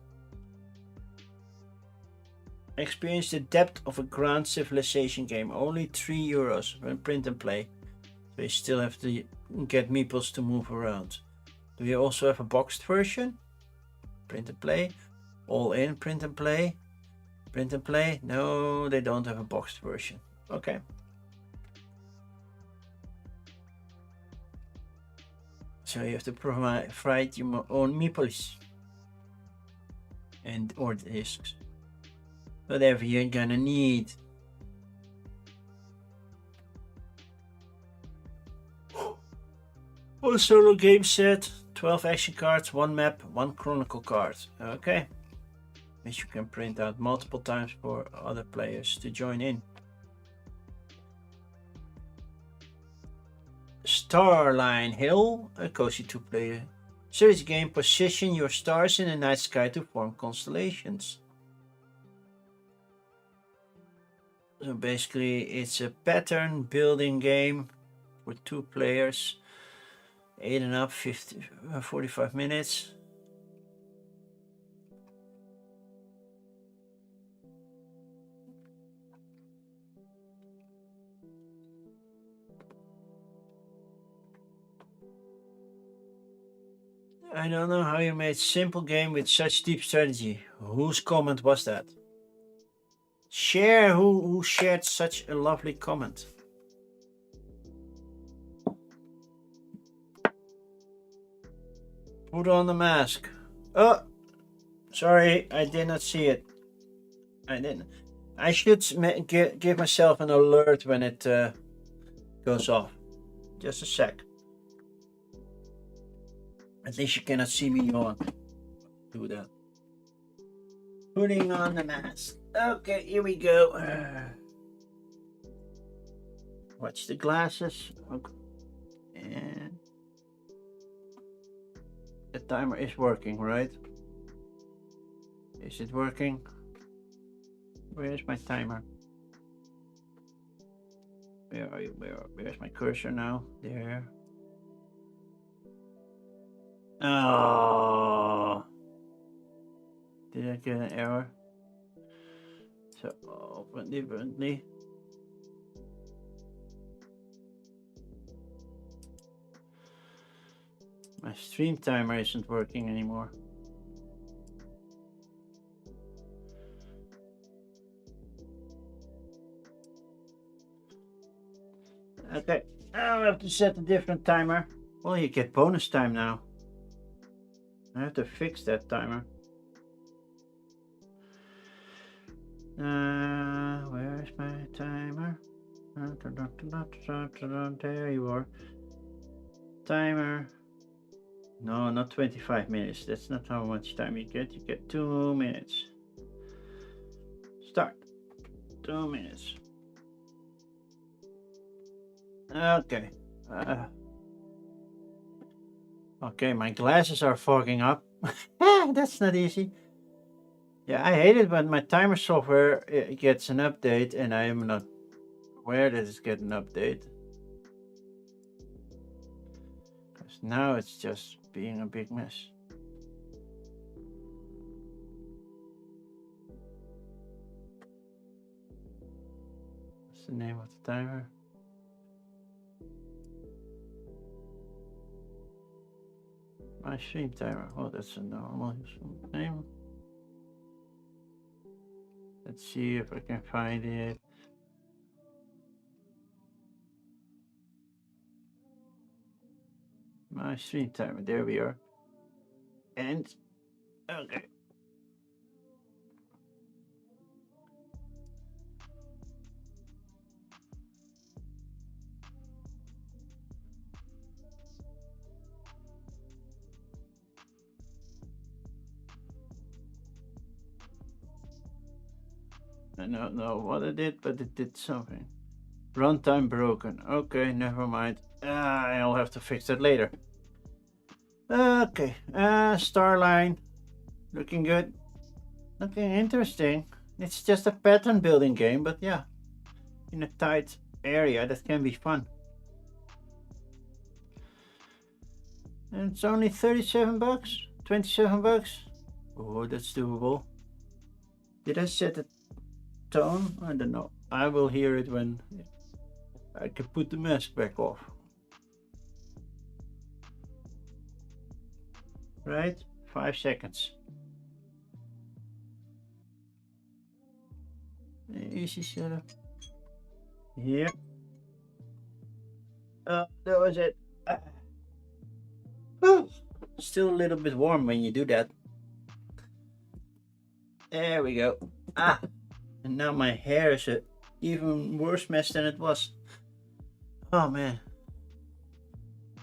Experience the depth of a grand civilization game. Only €3 when print and play. So you still have to get meeples to move around. Do you also have a boxed version? Print and play. All in print and play. Print and play. No, they don't have a boxed version. Okay. So you have to provide your own meeples. And or discs. Whatever you're gonna need. One solo game set, 12 action cards, 1 map, 1 chronicle card. Okay. Which you can print out multiple times for other players to join in. Starline Hill, a cozy 2-player series game. Position your stars in the night sky to form constellations. So basically it's a pattern building game for 2 players. 8 and up, 45 minutes. I don't know how you made simple game with such deep strategy. Whose comment was that? Share who shared such a lovely comment. Put on the mask. Oh, sorry, I did not see it. I didn't. I should give myself an alert when it goes off. Just a sec. At least you cannot see me on. Do that. Putting on the mask. Okay, here we go. Watch the glasses. Okay. And the timer is working, right? Is it working? Where's my timer? Where are you? Where's my cursor now? There. Oh. Did I get an error? So open differently. My stream timer isn't working anymore. Okay, I'll have to set a different timer. Well, you get bonus time now. I have to fix that timer. Where's my timer? There you are. Timer. No, not 25 minutes. That's not how much time you get. You get 2 minutes. Start. 2 minutes. Okay. Okay, my glasses are fogging up. That's not easy. Yeah, I hate it when my timer software gets an update and I am not aware that it's getting an update. Because now it's just being a big mess. What's the name of the timer? My stream timer. Oh, that's a normal name. Let's see if I can find it. My stream timer. There we are. And okay. I don't know what it did, but it did something. Runtime broken. Okay, never mind. I'll have to fix that later. Okay, Starline. Looking good. Looking interesting. It's just a pattern building game, but yeah. In a tight area, that can be fun. And it's only 37 bucks? 27 bucks? Oh, that's doable. Did I set it? Tone? I don't know. I will hear it when I can put the mask back off. Right? 5 seconds. Easy setup. Here. That was it. Still a little bit warm when you do that. There we go. And now my hair is an even worse mess than it was. Oh man.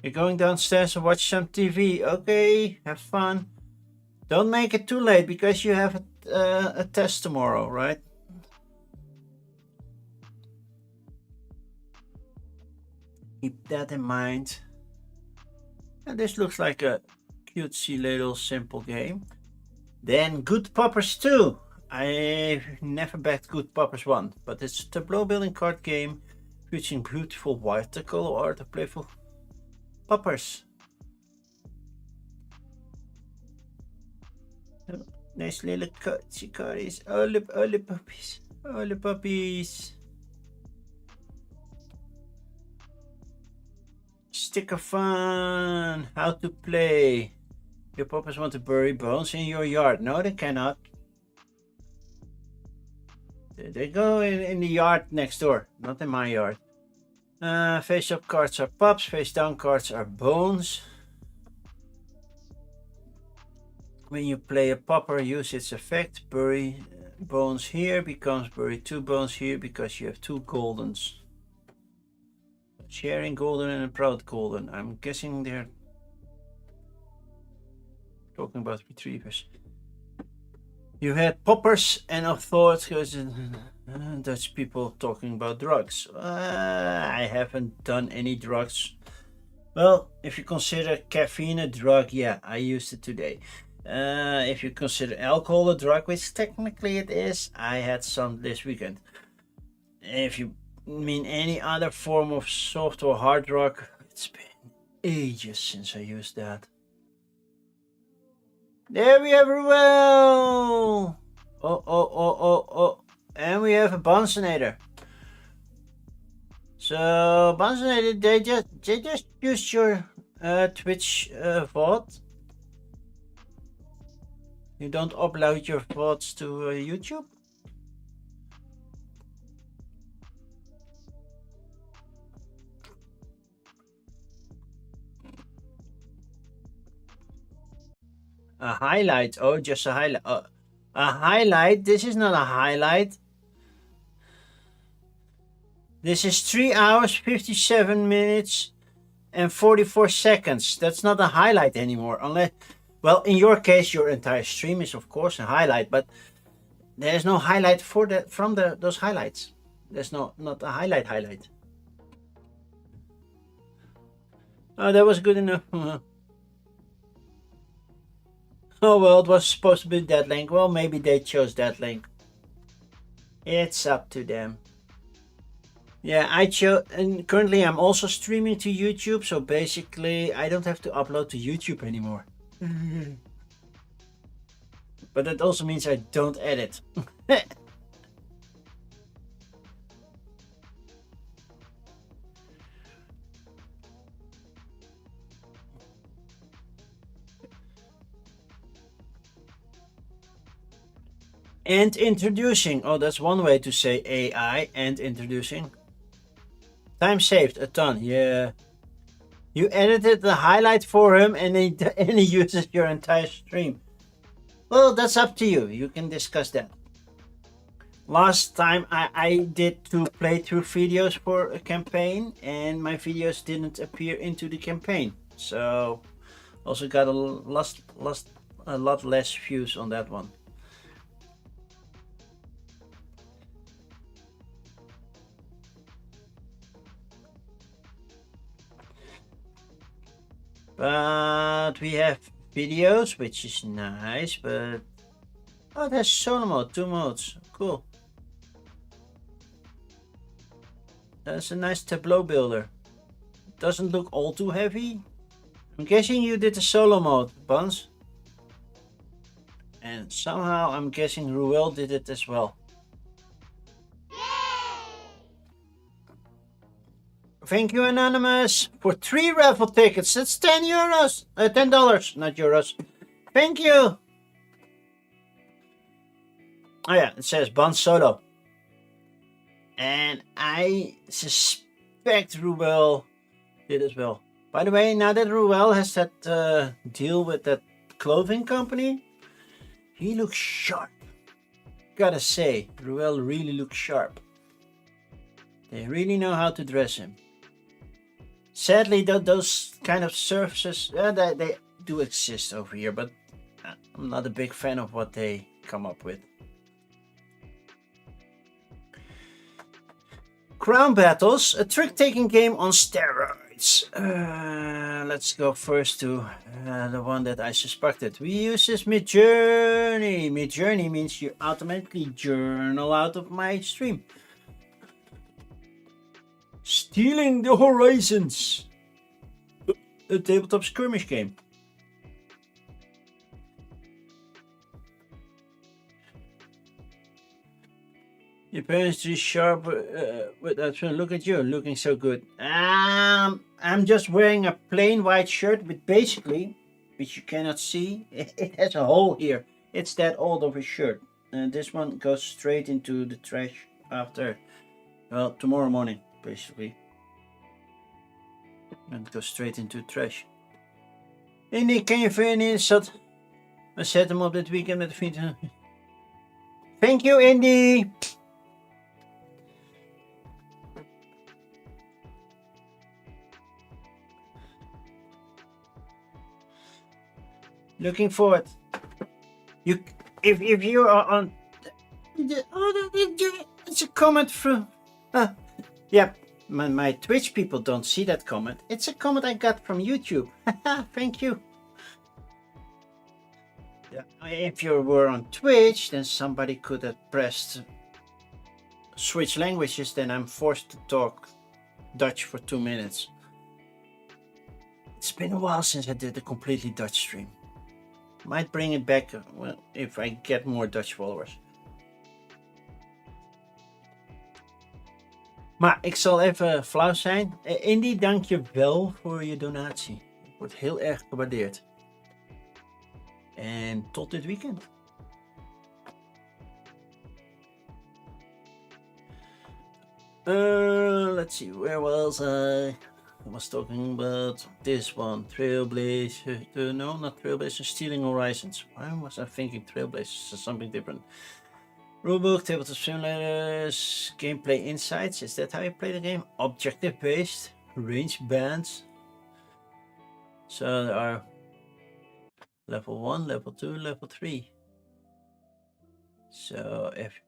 You're going downstairs to watch some TV. Okay, have fun. Don't make it too late because you have a test tomorrow, right? Keep that in mind. And this looks like a cutesy little simple game. Then Good Poppers 2. I've never backed Good Poppers 1, but it's a tableau building card game featuring beautiful watercolor art of playful poppers. Oh, nice little cutesy cards. All the puppies. All the puppies. Sticker fun. How to play. Your poppers want to bury bones in your yard. No, they cannot. They go in the yard next door, not in my yard. Face up cards are pups, face down cards are bones. When you play a popper, use its effect. Bury bones here becomes bury 2 bones here because you have 2 goldens. Sharing golden and a proud golden. I'm guessing they're talking about retrievers. You had poppers and I thought Dutch people talking about drugs. I haven't done any drugs. Well, if you consider caffeine a drug, yeah, I used it today. If you consider alcohol a drug, which technically it is, I had some this weekend. If you mean any other form of soft or hard drug, it's been ages since I used that. There we have Ruel! Oh. And we have a Bonsonator. So, Bonsonator, they just used your Twitch VOD. You don't upload your VODs to YouTube? A highlight. Oh, just a highlight. A highlight. This is not a highlight. This is 3 hours, 57 minutes, and 44 seconds. That's not a highlight anymore. Unless, well, in your case, your entire stream is of course a highlight, but there's no highlight for from those highlights. There's not a highlight. Oh, that was good enough. Oh well, it was supposed to be that link. Well, maybe they chose that link. It's up to them. Yeah, I chose, and currently I'm also streaming to YouTube, so basically I don't have to upload to YouTube anymore. But that also means I don't edit. And introducing. Oh, that's one way to say AI. And introducing. Time saved a ton. Yeah. You edited the highlight for him and he uses your entire stream. Well, that's up to you. You can discuss that. Last time I did 2 playthrough videos for a campaign and my videos didn't appear into the campaign. So also got a lot less views on that one. But we have videos, which is nice, but oh, there's solo mode, 2 modes, cool. That's a nice tableau builder. Doesn't look all too heavy. I'm guessing you did the solo mode, Buns. And somehow I'm guessing Ruel did it as well. Thank you, Anonymous, for 3 raffle tickets. That's 10 euros. $10, not euros. Thank you. Oh yeah, it says Bun Solo. And I suspect Ruel did as well. By the way, now that Ruel has that deal with that clothing company, he looks sharp. Gotta say, Ruel really looks sharp. They really know how to dress him. Sadly, those kind of services, they do exist over here, but I'm not a big fan of what they come up with. Crown Battles, a trick-taking game on steroids. Let's go first to the one that I suspected. We use this Midjourney. Midjourney means you automatically journal out of my stream. Stealing the Horizons, a tabletop skirmish game. Your parents too sharp with that one. Look at you, looking so good. I'm just wearing a plain white shirt with basically, which you cannot see, it has a hole here. It's that old of a shirt. And this one goes straight into the trash after, well, tomorrow morning, basically. And it goes straight into the trash. Indy, can you finish that? I set them up that weekend met de vrienden. Thank you, Indy. Looking forward. You, if you are on, it's a comment from. Yeah, my Twitch people don't see that comment. It's a comment I got from YouTube. Thank you. Yeah, if you were on Twitch, then somebody could have pressed switch languages. Then I'm forced to talk Dutch for 2 minutes. It's been a while since I did a completely Dutch stream. Might bring it back well, if I get more Dutch followers. Maar ik zal even flauw zijn. Indy, dank je wel voor je donatie. Wordt heel erg gewaardeerd. En tot dit weekend. Let's see, where was I? I was talking about this one, Trailblazer. No, not Trailblazer, Stealing Horizons. Why was I thinking Trailblazers? Something different. Rulebook, tabletop simulators, gameplay insights. Is that how you play the game? Objective based, range bands. So there are level 1, level 2, level 3. So if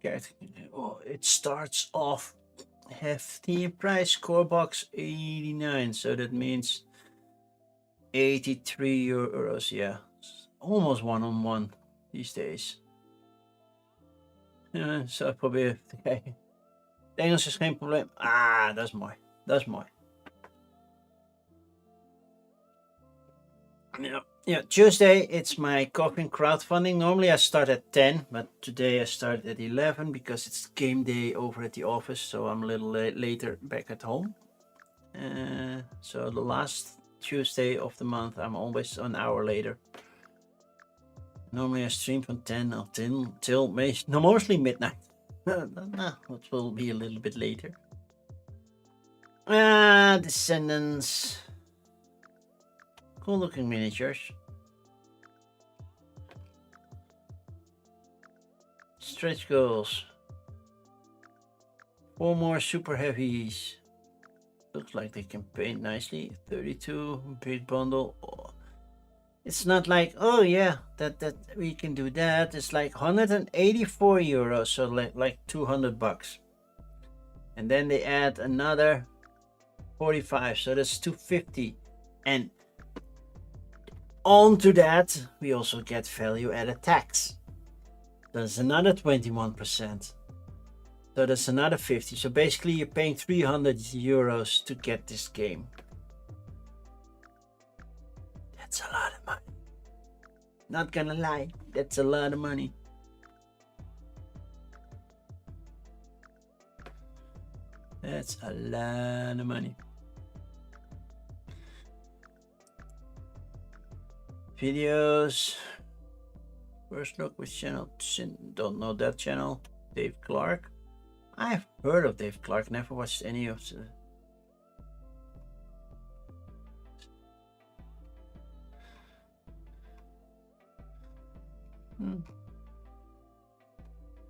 it starts off hefty price, core box 89, so that means 83 euros. Yeah, almost one-on-one these days. Zo ik probeer te kijken. Het Engels is geen probleem. Ah, dat is mooi. Dat is mooi. Yeah, Tuesday it's my coffee crowdfunding. Normally I start at 10, but today I started at 11 because it's game day over at the office, so I'm a little later back at home. So the last Tuesday of the month I'm always an hour later. Normally I stream from 10 till mostly midnight. It will be a little bit later. Descendants. Cool looking miniatures. Stretch goals. 4 more super heavies. Looks like they can paint nicely. 32 big bundle. Oh. It's not like, oh yeah, that we can do that. It's like 184 euros, so like 200 bucks. And then they add another 45, so that's 250. And onto that, we also get value added tax. That's another 21%. So that's another 50. So basically you're paying 300 euros to get this game. That's a lot of money. Not gonna lie, that's a lot of money. That's a lot of money. Videos. First look, which channel? Don't know that channel. Dave Clark. I've heard of Dave Clark, never watched any of the...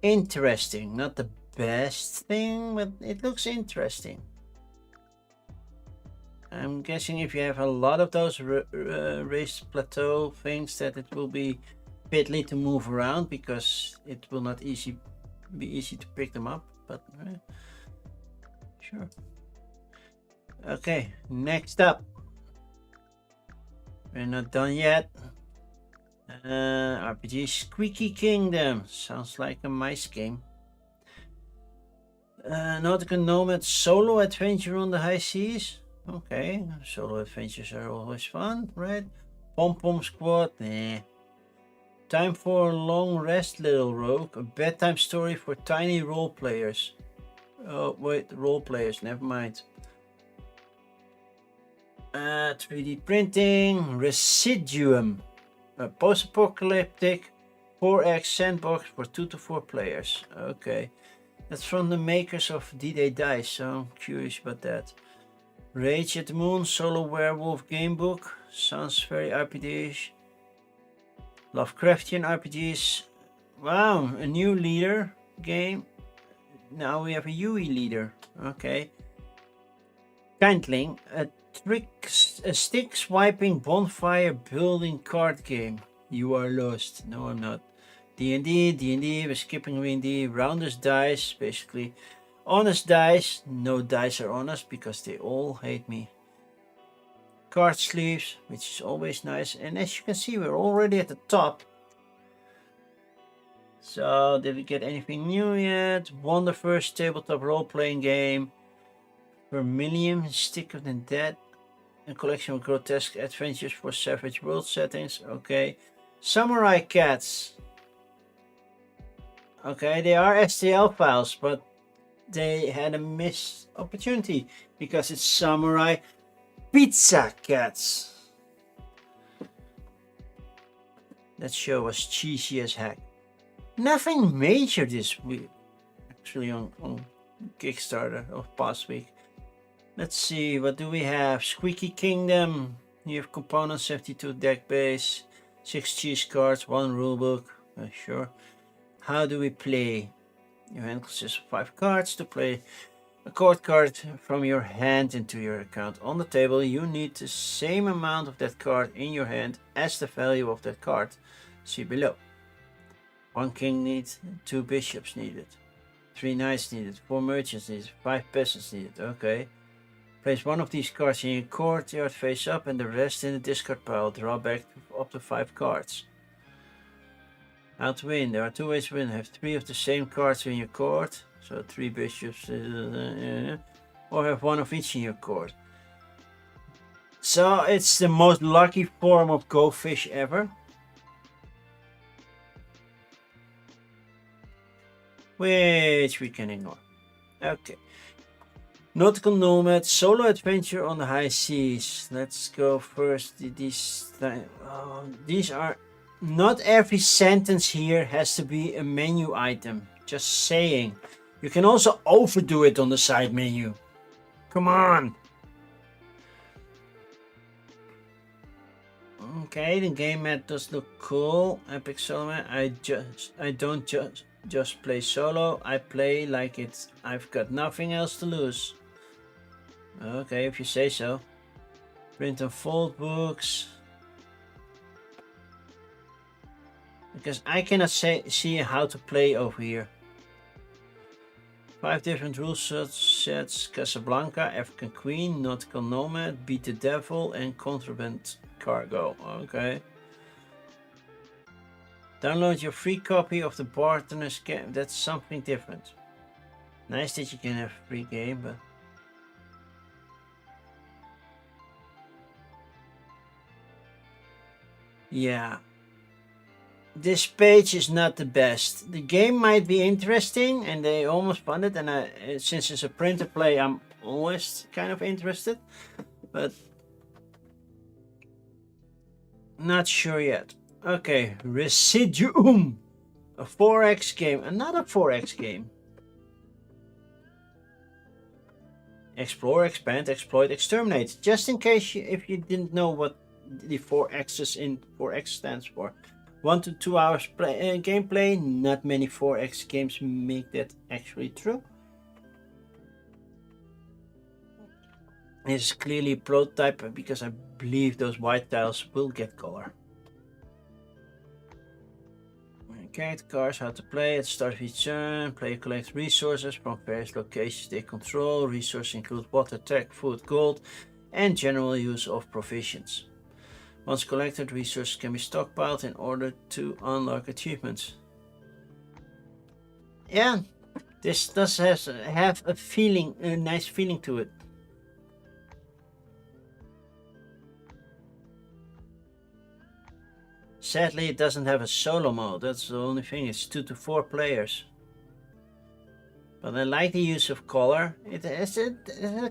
Interesting, not the best thing, but it looks interesting. I'm guessing if you have a lot of those raised plateau things, that it will be fiddly to move around because it will not be easy to pick them up, but sure. Okay, next up. We're not done yet. RPG Squeaky Kingdom. Sounds like a mice game. Nautical Nomad solo adventure on the high seas. Okay, solo adventures are always fun, right? Pom Pom Squad. Nah. Time for a long rest, little rogue. A bedtime story for tiny role players. Oh wait, role players. Never mind. 3D printing. Residuum. A post-apocalyptic 4X sandbox for 2 to 4 players. Okay. That's from the makers of D-Day Dice, so I'm curious about that. Rage at the Moon, solo werewolf gamebook. Sounds very RPG-ish. Lovecraftian RPGs. Wow, a new leader game. Now we have a UE leader. Okay. Kindling, a stick swiping bonfire building card game. You are lost. No, I'm not. D&D, we're skipping D&D. Rounders dice, basically honest dice. No dice are honest because they all hate me. Card sleeves, which is always nice. And as you can see, we're already at the top. So, did we get anything new yet? Wonderverse tabletop role-playing game. Vermilion, Stick of the Dead. A collection of grotesque adventures for savage world settings. Okay. Samurai Cats. Okay, they are STL files, but they had a missed opportunity because it's Samurai Pizza Cats. That show was cheesy as heck. Nothing major this week, actually on Kickstarter of past week. Let's see, what do we have? Squeaky Kingdom. You have components, 72 deck base, 6 cheese cards, 1 rulebook. Sure. How do we play? Your hand consists of 5 cards. To play a court card from your hand into your account on the table, you need the same amount of that card in your hand as the value of that card. See below. 1 king needed, 2 bishops needed, 3 knights needed, 4 merchants needed, 5 peasants needed. Okay. Place 1 of these cards in your courtyard face up and the rest in the discard pile. Draw back up to 5 cards. How to win? There are 2 ways to win. Have 3 of the same cards in your court, so 3 bishops, or have 1 of each in your court. So it's the most lucky form of Go Fish ever. Which we can ignore. Okay. Nautical Nomad, solo adventure on the high seas. Let's go first. These are... Not every sentence here has to be a menu item. Just saying. You can also overdo it on the side menu. Come on. Okay, the game mat does look cool. Epic Solo Mat. I don't just play solo. I play like I've got nothing else to lose. Okay, if you say so. Print and fold books. Because I cannot see how to play over here. 5 different rule sets. Casablanca, African Queen, Nautical Nomad, Beat the Devil, and Contraband Cargo. Okay. Download your free copy of the Bartener's game. That's something different. Nice that you can have a free game, but... Yeah. This page is not the best. The game might be interesting and they almost funded, and since it's a print to play, I'm always kind of interested, but not sure yet. Okay, Residuum, a 4X game, another 4X game. Explore, expand, exploit, exterminate. Just in case if you didn't know what the 4X's in 4X stands for. 1 to 2 hours gameplay. Not many 4X games make that actually true. This is clearly a prototype because I believe those white tiles will get color. Character cards, how to play. At the start of each turn, player collects resources from various locations they control. Resources include water, tech, food, gold, and general use of provisions. Once collected, resources can be stockpiled in order to unlock achievements. Yeah, this does have a feeling, a nice feeling to it. Sadly, it doesn't have a solo mode. That's the only thing. It's 2 to 4 players. But I like the use of color. It has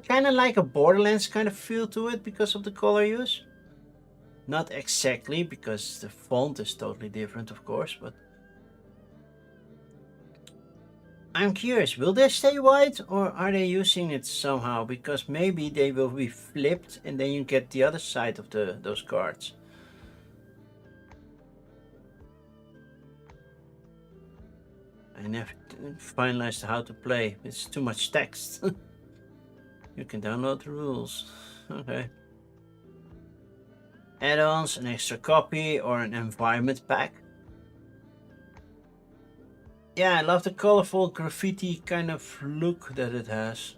kind of like a Borderlands kind of feel to it because of the color use. Not exactly, because the font is totally different, of course, but I'm curious, will they stay white or are they using it somehow? Because maybe they will be flipped and then you get the other side of those cards. I never finalized how to play. It's too much text. You can download the rules. Okay. Add-ons, an extra copy, or an environment pack. Yeah, I love the colorful graffiti kind of look that it has.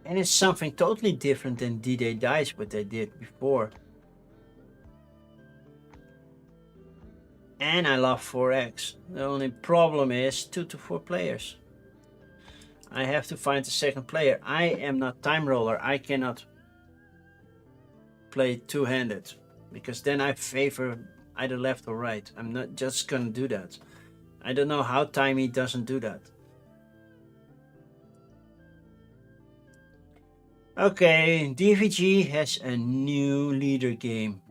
And it's something totally different than D-Day Dice, what they did before. And I love 4X. The only problem is 2 to 4 players. I have to find a second player. I am not time roller. I cannot play two-handed because then I favor either left or right. I'm not just gonna do that. I don't know how Timey doesn't do that. Okay, DVG has a new leader game.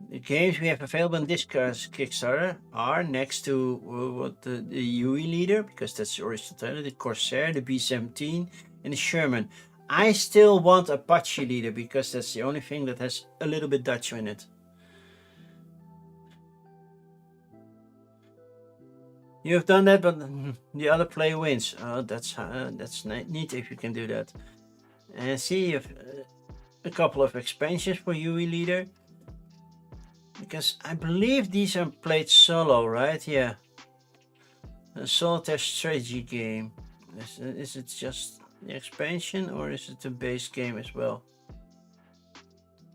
The games we have available in this Kickstarter are next to what the Yui leader, because that's the original title, the Corsair, the B-17, and the Sherman. I still want Apache leader because that's the only thing that has a little bit Dutch in it. You've done that, but the other player wins. Oh, that's neat if you can do that. And see, you have a couple of expansions for Yui leader. Because I believe these are played solo, right? Yeah. A solitaire strategy game. Is it just the expansion or is it the base game as well?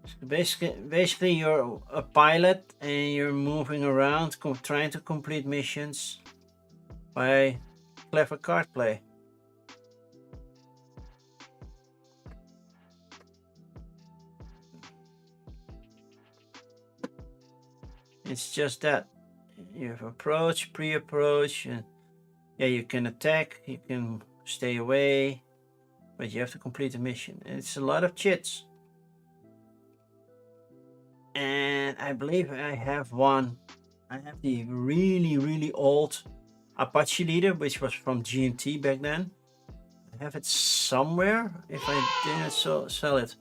So basically you're a pilot and you're moving around trying to complete missions by clever card play. It's just that. You have approach, pre-approach, and yeah, you can attack, you can stay away, but you have to complete the mission. And it's a lot of chits. And I believe I have one. I have the really old Apache leader, which was from GMT back then. I have it somewhere if I didn't sell it.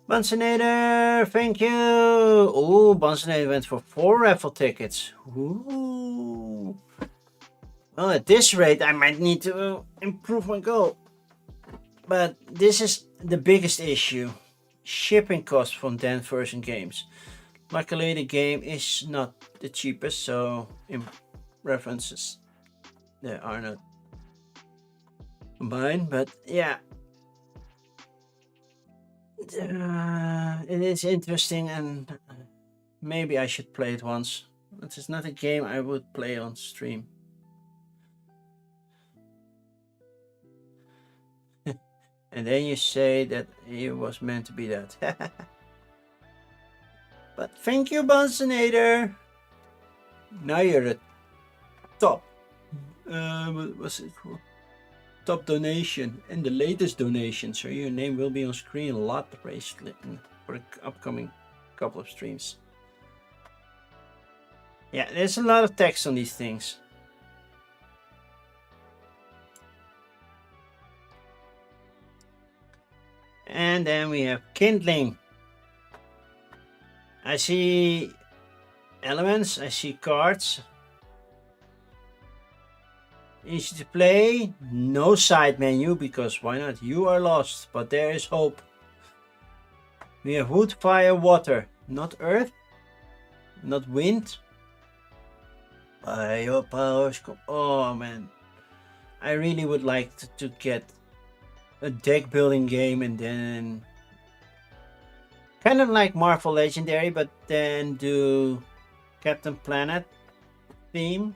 Bunsenator, thank you. Oh, Bunsenator went for 4 raffle tickets. Ooh. Well, at this rate, I might need to improve my goal. But this is the biggest issue. Shipping costs from Dan version games. Luckily, the game is not the cheapest, so in references there are not combined. But yeah, it is interesting, and maybe I should play it once. It is not a game I would play on stream. And then you say that it was meant to be that. But thank you, Bunsenator. Now you're the top. What was it called? Top donation and the latest donation. So your name will be on screen a lot basically for the upcoming couple of streams. Yeah, there's a lot of text on these things. And then we have kindling. I see elements, I see cards. Easy to play, no side menu because why not? You are lost, but there is hope. We have wood, fire, water, not earth, not wind. By your powers, oh man. I really would like to get a deck building game and then kind of like Marvel Legendary, but then do Captain Planet theme.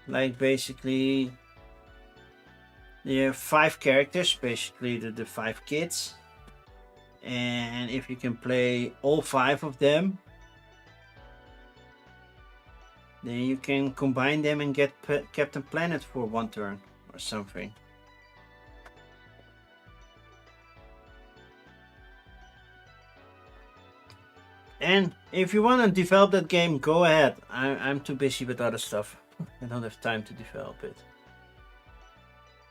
Like basically, you have 5 characters, basically the 5 kids. And if you can play all 5 of them, then you can combine them and get Captain Planet for 1 turn or something. And if you want to develop that game, go ahead. I'm too busy with other stuff. I don't have time to develop it.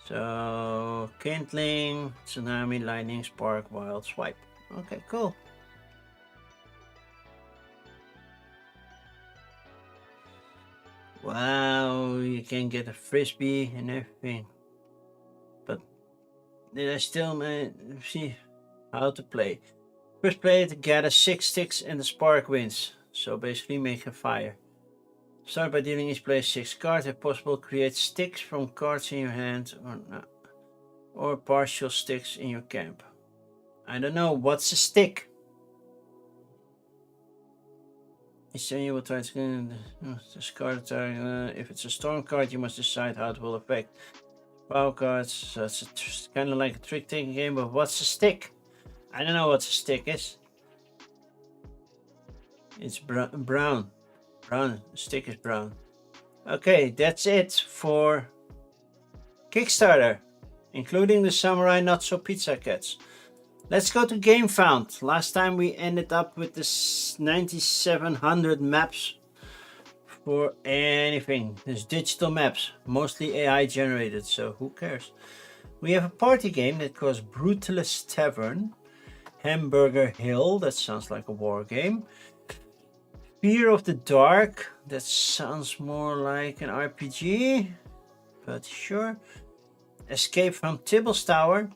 So, Kindling, Tsunami, Lightning, Spark, Wild, Swipe. Okay, cool. Wow, you can get a frisbee and everything. But did I still see how to play? First player to gather 6 sticks and the spark wins. So basically make a fire. Start by dealing each player 6 cards. If possible, create sticks from cards in your hand or partial sticks in your camp. I don't know, what's a stick? You will try to discard a target. If it's a storm card, you must decide how it will affect power cards. So it's kind of like a trick-taking game, but what's a stick? I don't know what a stick is. It's brown. Brown. The stick is brown. Okay, that's it for Kickstarter, including the Samurai Not So Pizza Cats. Let's go to GameFound. Last time we ended up with this 9,700 maps for anything. There's digital maps, mostly AI generated, so who cares? We have a party game that calls Brutalist Tavern, Hamburger Hill, that sounds like a war game. Fear of the Dark, that sounds more like an RPG, but sure. Escape from Tibble's Tower.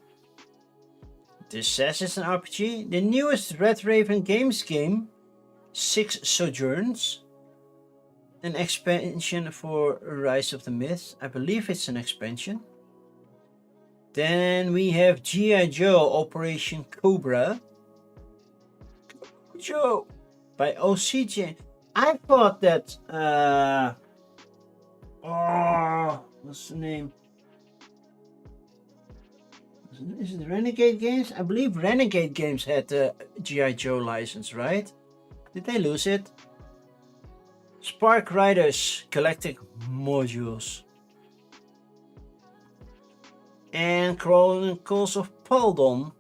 This says it's an RPG. The newest Red Raven Games game, 6 Sojourns. An expansion for Rise of the Myth. I believe it's an expansion. Then we have G.I. Joe Operation Cobra. Joe by OCJ. I thought that what's the name? Is it Renegade Games? I believe Renegade Games had the G.I. Joe license, right? Did they lose it? Spark Riders Galactic Modules. And Chronicles of Paldon,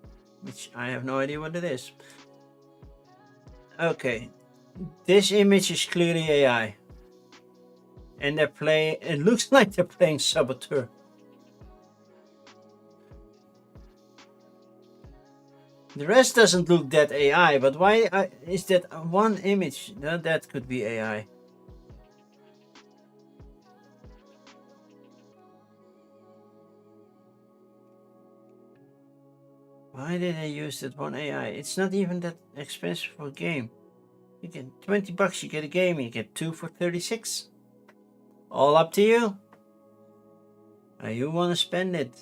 which I have no idea what it is. Okay, this image is clearly AI. And they're playing, it looks like they're playing Saboteur. The rest doesn't look that AI, but why is that one image? No, that could be AI. Why did I use that one AI? It's not even that expensive for a game. You get $20, you get a game, you get 2 for 36. All up to you. How you want to spend it.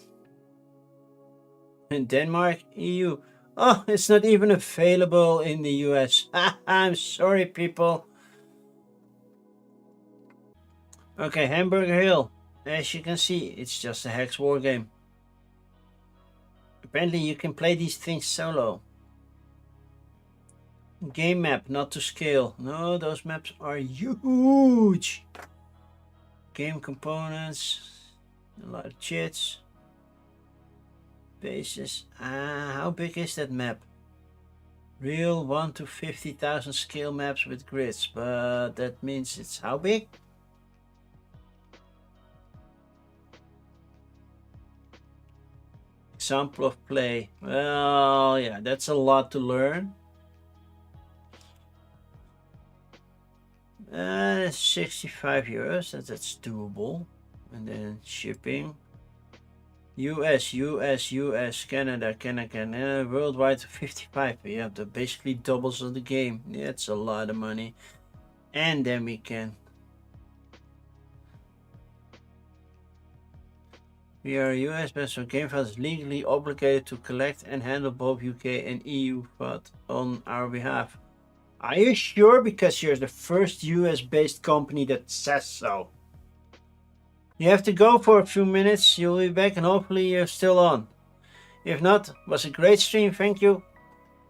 In Denmark, EU. Oh, it's not even available in the US. I'm sorry, people. Okay, Hamburger Hill. As you can see, it's just a hex war game. Apparently you can play these things solo. Game map, not to scale. No, those maps are huge. Game components, a lot of chits. Bases. How big is that map? Real 1 to 50,000 scale maps with grids, but that means it's how big? Example of play. Well, yeah, that's a lot to learn. 65 euros. That's doable. And then shipping. US, Canada, worldwide 55. Yeah, that basically doubles of the game. Yeah, it's a lot of money. And then we can. We are US, but so GameFi is legally obligated to collect and handle both UK and EU FUD on our behalf. Are you sure? Because you're the first US based company that says so. You have to go for a few minutes. You'll be back and hopefully you're still on. If not, was a great stream. Thank you.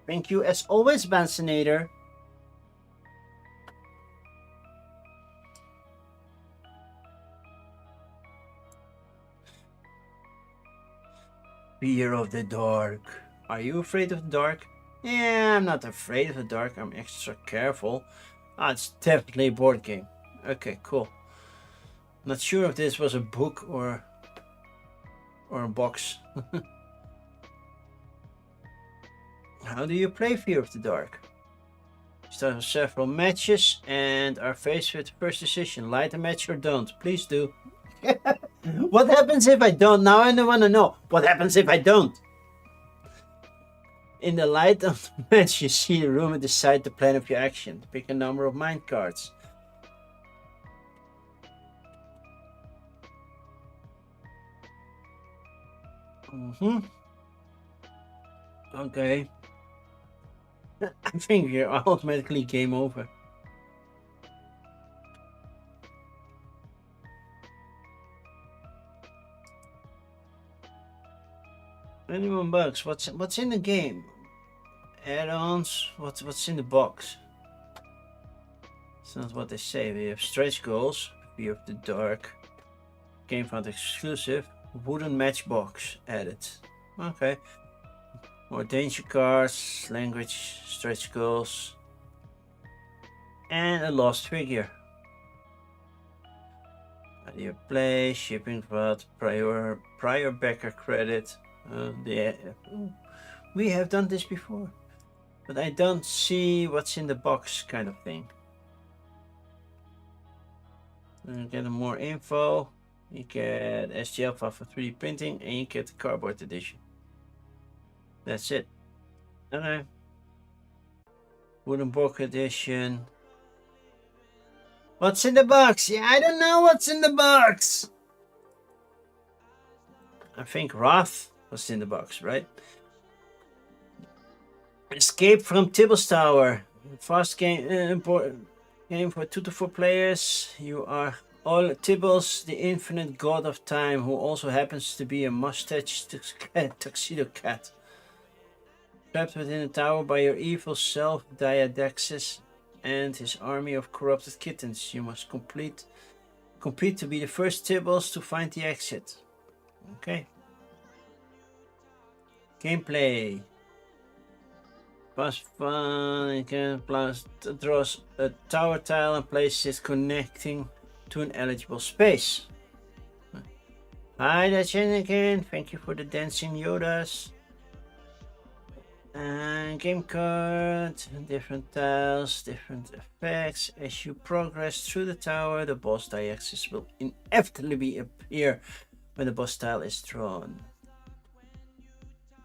Thank you as always, Bansinator. Fear of the dark. Are you afraid of the dark? Yeah, I'm not afraid of the dark. I'm extra careful. Ah, it's definitely a board game. Okay, cool. Not sure if this was a book or a box. How do you play Fear of the Dark? Start with several matches and are faced with the first decision. Light a match or don't. Please do. What happens if I don't? Now I don't want to know. What happens if I don't? In the light of the match, you see the room and decide the plan of your action. Pick a number of mind cards. Okay. I think you're automatically game over. Anyone bugs? What's in the game? Add-ons? What's in the box? It's not what they say. We have stretch goals. Fear of the Dark. GameFund exclusive. Wooden matchbox added. Okay. More danger cards, language, stretch goals, and a lost figure. How do you play? Shipping VAT, prior backer credit. We have done this before, but I don't see what's in the box, kind of thing. And you get more info. You get STL file for 3D printing, and you get the cardboard edition. That's it. Okay. Wooden book edition. What's in the box? Yeah, I don't know what's in the box. I think Wrath was in the box, right? Escape from Tibble's Tower. Fast game, important game for 2 to 4 players. You are all Tibbles, the infinite god of time, who also happens to be a mustached tuxedo cat. Trapped within a tower by your evil self, Diadaxis, and his army of corrupted kittens. You must compete to be the first Tibbles to find the exit. Okay. Gameplay. Fast fun. You can draw a tower tile and place it connecting to an eligible space. Hi, that's again. Thank you for the dancing Yodas. And game card, different tiles, different effects. As you progress through the tower, the boss Diaxis will inevitably appear when the boss tile is drawn.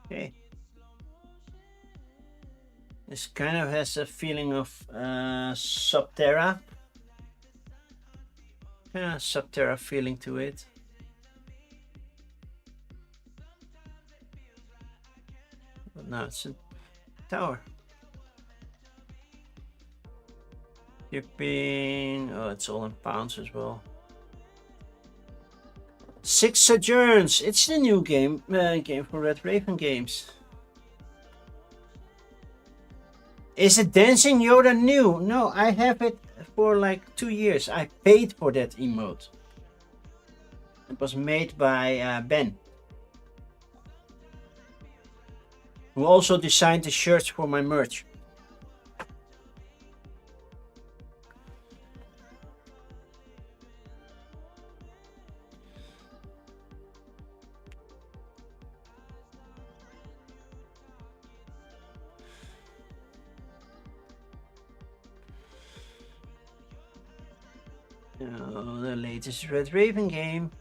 Okay. This kind of has a feeling of Subterra. Kind of Subterra feeling to it. But now it's a tower. Shipping. Oh, it's all in pounds as well. 6 Sojourns. It's the new game for Red Raven Games. Is it Dancing Yoda new? No, I have it for like 2 years. I paid for that emote. It was made by Ben, who also designed the shirts for my merch. Oh, the latest Red Raven game.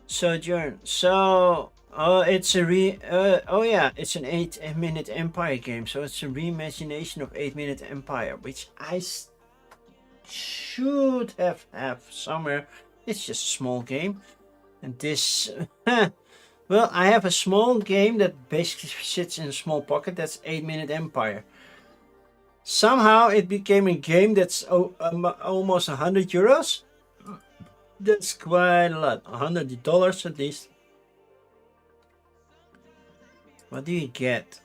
Sojourn. So, it's a it's an 8-minute Empire game. So it's a reimagination of 8-minute Empire, which I should have somewhere. It's just a small game, and this, well, I have a small game that basically sits in a small pocket. That's 8-minute Empire. Somehow it became a game that's almost €100. That's quite a lot. $100 at least. What do you get?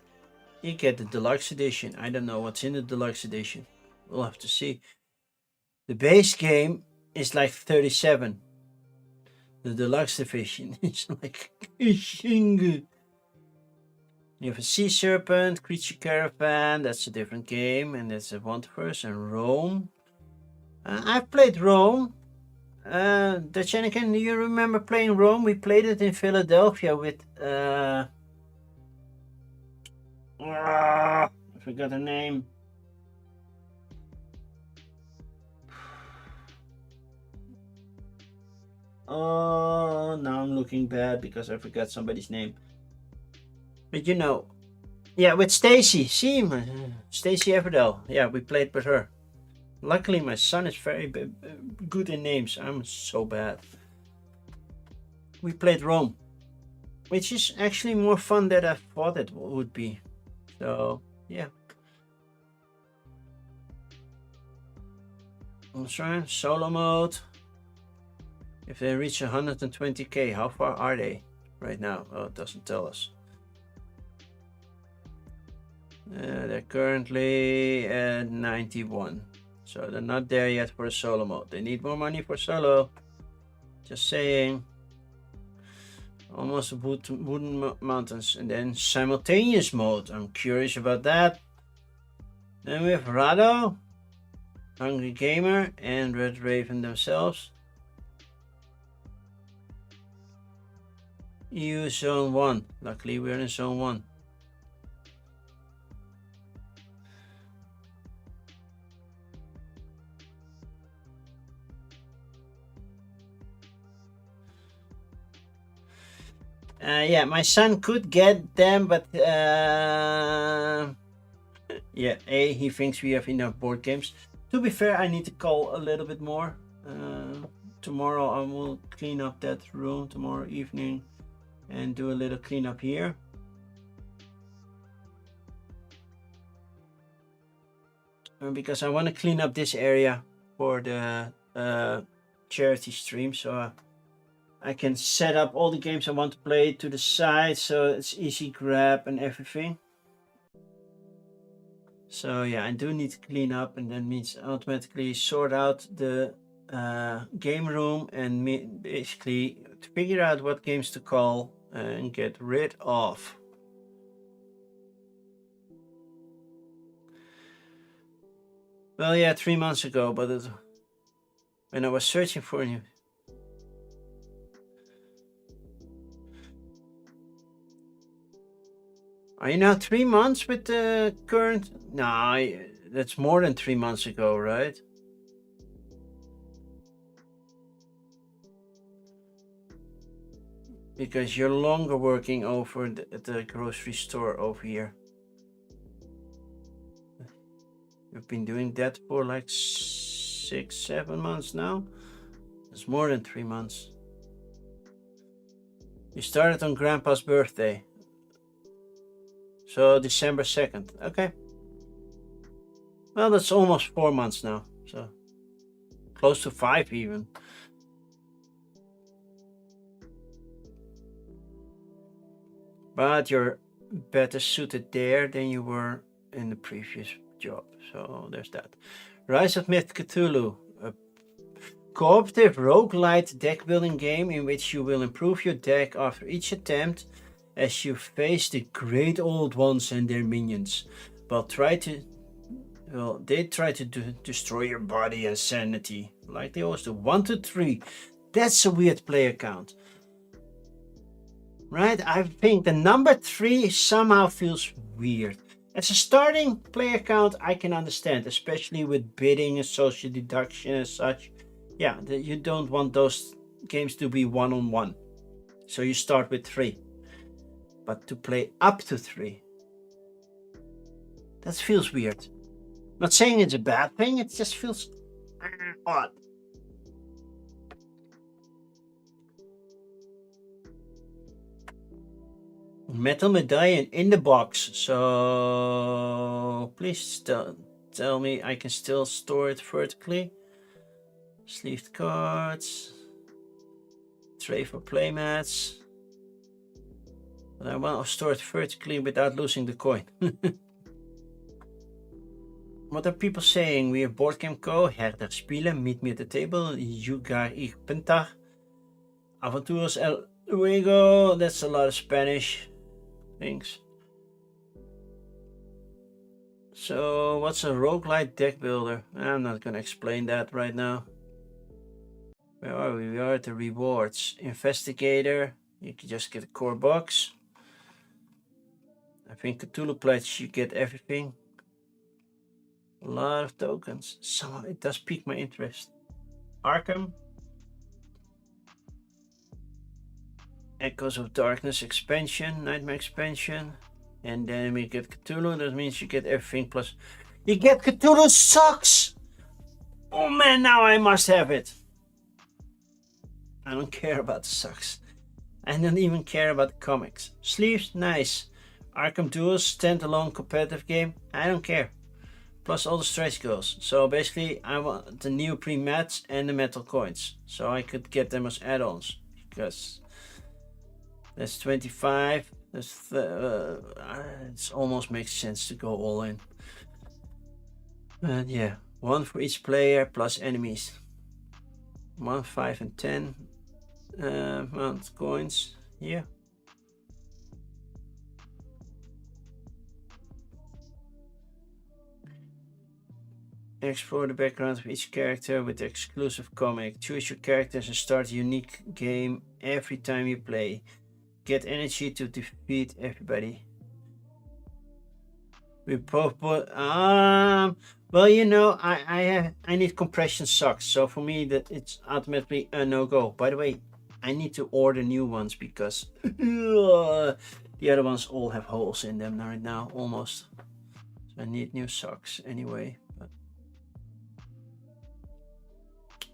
You get the deluxe edition. I don't know what's in the deluxe edition. We'll have to see. The base game is like 37. The deluxe edition is like you have a sea serpent, creature caravan. That's a different game, and that's a one-verse. And Rome. I've played Rome. Dutch Anakin, do you remember playing Rome? We played it in Philadelphia with I forgot her name. Oh, now I'm looking bad because I forgot somebody's name. But you know, yeah, with Stacy. See, Stacy Everdell. Yeah, we played with her. Luckily, my son is very good in names. I'm so bad. We played Rome, which is actually more fun than I thought it would be. So, yeah. That's right. Solo mode. If they reach 120k, how far are they right now? Oh, it doesn't tell us. They're currently at 91. So they're not there yet for a solo mode. They need more money for solo. Just saying. Almost wooden mountains. And then simultaneous mode. I'm curious about that. Then we have Rado, Hungry Gamer, and Red Raven themselves. EU Zone 1. Luckily we're in Zone 1. Yeah, my son could get them, but yeah, he thinks we have enough board games. To be fair, I need to call a little bit more. Tomorrow I will clean up that room tomorrow evening and do a little cleanup here. Because I want to clean up this area for the charity stream, so I can set up all the games I want to play to the side, so it's easy grab and everything. So yeah, I do need to clean up, and that means automatically sort out the game room and basically to figure out what games to call and get rid of. Well, yeah, 3 months ago, but when I was searching for a new. Are you now 3 months with the current? No, that's more than 3 months ago, right? Because you're longer working over at the grocery store over here. You've been doing that for like 6-7 months now. It's more than 3 months. You started on Grandpa's birthday. So December 2nd. Okay. Well, that's almost 4 months now. So close to 5 even. But you're better suited there than you were in the previous job. So there's that. Rise of Myth Cthulhu. A cooperative roguelite deck building game in which you will improve your deck after each attempt as you face the great old ones and their minions. They try to destroy your body and sanity, like they always do. 1 to 3. That's a weird player count. Right? I think the number 3 somehow feels weird. As a starting player count, I can understand, especially with bidding and social deduction and such. Yeah, you don't want those games to be one-on-one. So you start with 3. But to play up to 3, that feels weird. Not saying it's a bad thing, it just feels odd. Metal medallion in the box, so please tell me I can still store it vertically. Sleeved cards, tray for playmats, but I want to store it vertically without losing the coin. What are people saying? We have Board Game Co, Herder Spielen, Meet Me at the Table, Jugar y Pintar, Aventuras El Luego. That's a lot of Spanish things. So what's a roguelite deck builder? I'm not gonna explain that right now. Where are we? We are at the rewards. Investigator, you can just get a core box. I think Cthulhu Pledge, you get everything. A lot of tokens. So it does pique my interest. Arkham, Echoes of Darkness expansion, Nightmare expansion, and then we get Cthulhu. That means you get everything plus you get Cthulhu socks. Oh man, now I must have it. I don't care about the socks. I don't even care about the comics. Sleeves, nice. Arkham Duels, standalone competitive game. I don't care. Plus all the stretch goals. So basically, I want the neoprene mats and the metal coins, so I could get them as add-ons. Because that's 25. That's it almost makes sense to go all in. And yeah, 1 for each player plus enemies. 1, 5, and 10 mount coins. Yeah. Explore the background of each character with the exclusive comic. Choose your characters and start a unique game every time you play. Get energy to defeat everybody. We both well, you know, I need compression socks, so for me that it's ultimately a no-go. By the way, I need to order new ones because the other ones all have holes in them right now, almost. So I need new socks anyway. But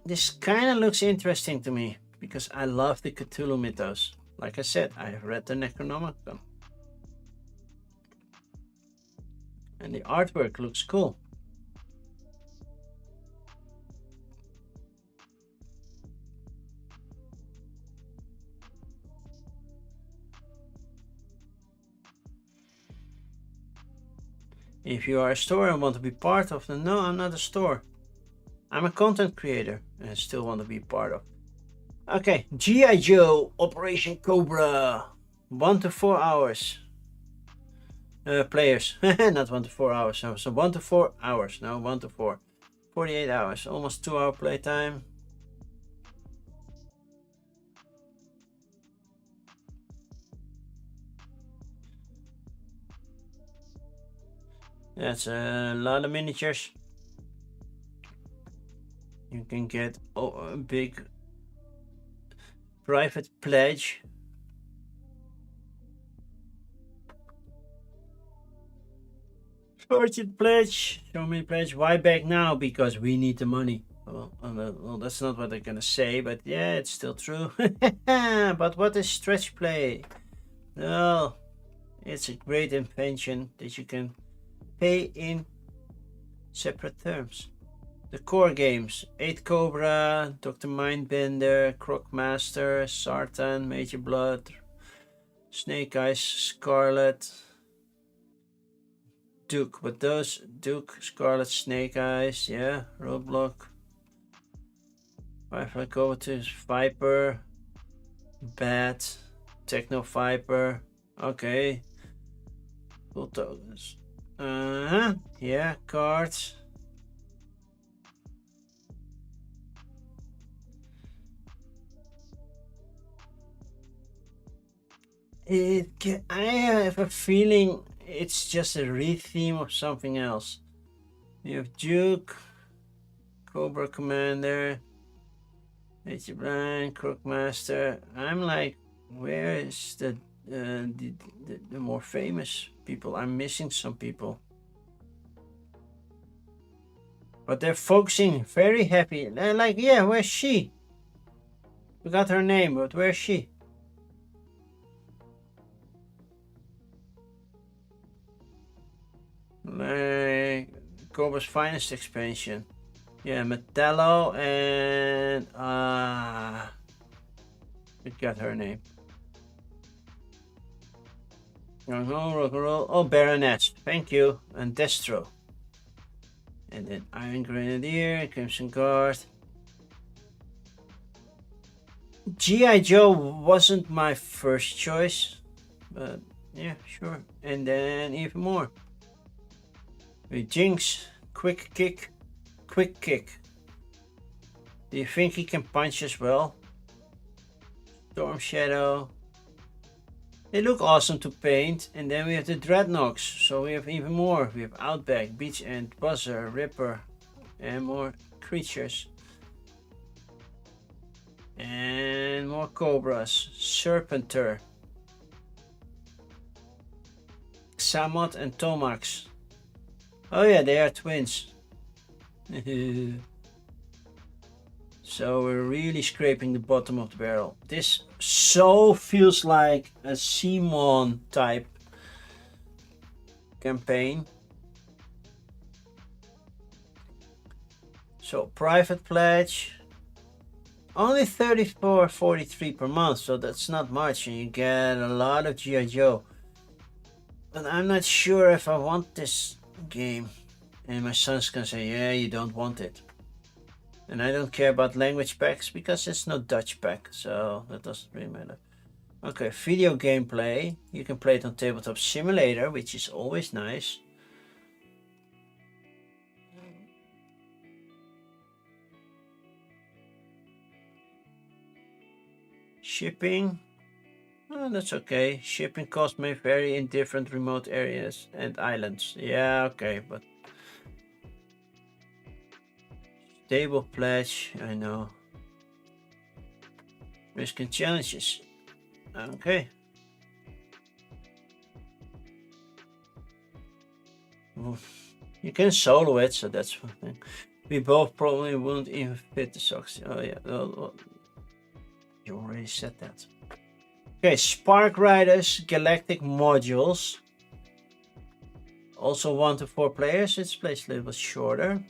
this kind of looks interesting to me because I love the Cthulhu mythos. Like I said, I have read the Necronomicon. And the artwork looks cool. If you are a store and want to be part of the... No, I'm not a store. I'm a content creator and still want to be part of. Okay, G.I. Joe, Operation Cobra. 1 to 4 hours. Players, not 1 to 4 hours. So 1 to 4 hours. No, 1 to 4. 48 hours, almost 2 hour playtime. That's a lot of miniatures. You can get a big private pledge. Fortune pledge, show me pledge. Why back now? Because we need the money. Well, that's not what they're gonna say, but yeah, it's still true. But what is stretch play? Well, it's a great invention that you can pay in separate terms. The core games: 8 Cobra, Dr. Mindbender, Crocmaster, Sartan, Major Blood, Snake Eyes, Scarlet, Duke. But those Duke, Scarlet, Snake Eyes, yeah, Roadblock. If I go to Viper, Bat, Techno Viper, okay. Cool tokens. Yeah, cards. I have a feeling it's just a re-theme of something else. You have Duke, Cobra Commander, Major Brian, Crookmaster. I'm like, where is the more famous people? I'm missing some people. But they're focusing very heavy. They're like, yeah, where's she? We got her name, but where's she? Like Cobra's Finest expansion. Yeah, Metallo and we got her name. Rock and roll. Oh, Baroness. Thank you. And Destro. And then Iron Grenadier, Crimson Guard. G.I. Joe wasn't my first choice, but yeah, sure. And then even more. With Jinx, Quick Kick. Do you think he can punch as well? Storm Shadow. They look awesome to paint. And then we have the Dreadnoks. So we have even more. We have Outback, Beach End, Buzzer, Ripper, and more creatures. And more Cobras. Serpenter. Samot and Tomax. Oh yeah, they are twins. So we're really scraping the bottom of the barrel. This so feels like a Simon type campaign. So private pledge. Only 34.43 per month, so that's not much, and you get a lot of G.I. Joe. But I'm not sure if I want this game. And my son's gonna say, yeah, you don't want it. And I don't care about language packs because it's no Dutch pack, so that doesn't really matter. Okay, video gameplay. You can play it on Tabletop Simulator, which is always nice. Shipping. Oh, that's okay. Shipping costs may vary in different remote areas and islands. Yeah, okay, but stable pledge, I know. Risk and challenges. Okay. You can solo it, so that's fine. We both probably won't even fit the socks. Oh yeah, you already said that. Okay, Spark Riders Galactic Modules. Also 1 to 4 players. Its plays a little shorter.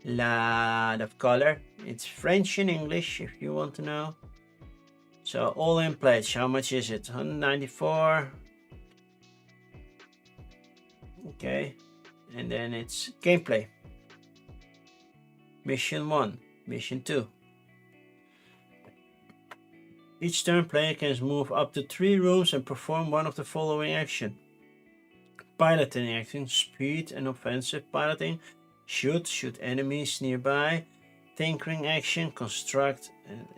Lot of color. It's French and English if you want to know. So all in pledge, how much is it? 194. Okay, and then it's gameplay. Mission 1, Mission 2. Each turn player can move up to 3 rooms and perform one of the following action. Piloting action, speed and offensive piloting. Shoot enemies nearby. Tinkering action, construct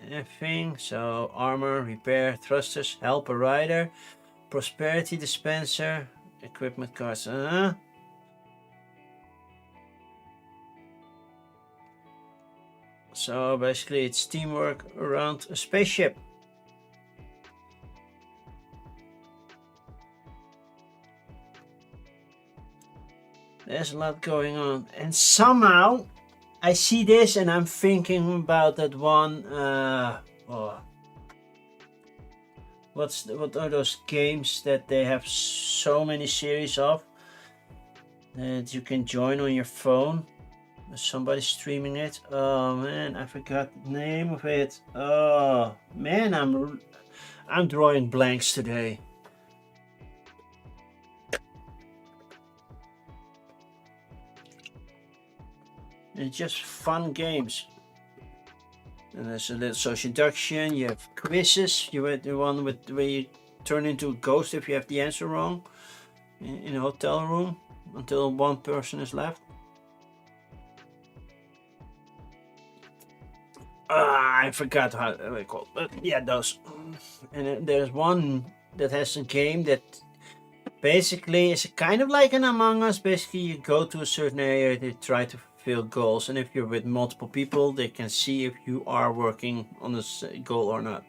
anything. So armor, repair, thrusters, help a rider. Prosperity dispenser, equipment cards. So basically it's teamwork around a spaceship. There's a lot going on, and somehow I see this and I'm thinking about that one. What are those games that they have so many series of that you can join on your phone? Somebody streaming it. Oh man, I forgot the name of it. Oh man, I'm drawing blanks today. It's just fun games. And there's a little social induction. You have quizzes. You have the one where you turn into a ghost if you have the answer wrong in a hotel room until one person is left. I forgot how they call it. But yeah, those. And there's one that has a game that Basically, it's kind of like an Among Us. Basically, you go to a certain area, they try to fulfill goals, and if you're with multiple people, they can see if you are working on this goal or not.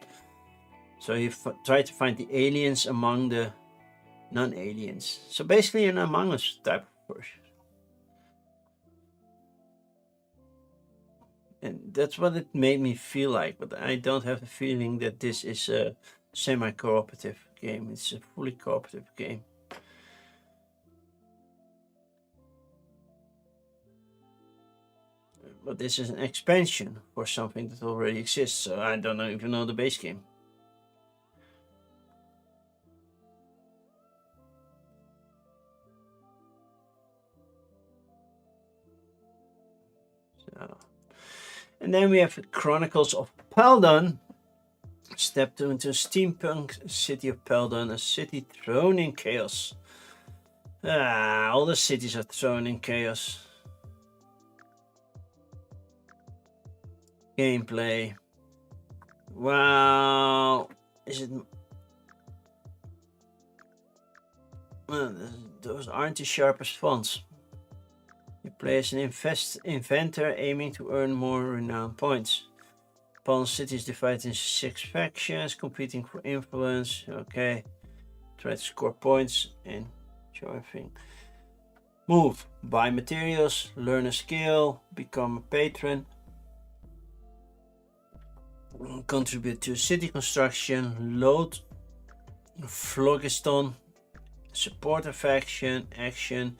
So you try to find the aliens among the non-aliens. So basically an Among Us type of person. And that's what it made me feel like, but I don't have the feeling that this is a semi-cooperative game. It's a fully cooperative game. But this is an expansion for something that already exists, so I don't even know the base game. So, and then we have Chronicles of Peldon. Step into a steampunk city of Peldon, a city thrown in chaos. All the cities are thrown in chaos. Gameplay. Wow. Is it... Well, those aren't the sharpest fonts. You play as an inventor aiming to earn more renown points. Pawn City is divided into 6 factions, competing for influence. Okay. Try to score points and show everything. Move. Buy materials, learn a skill, become a patron. Contribute to city construction, load phlogiston, support a faction, action,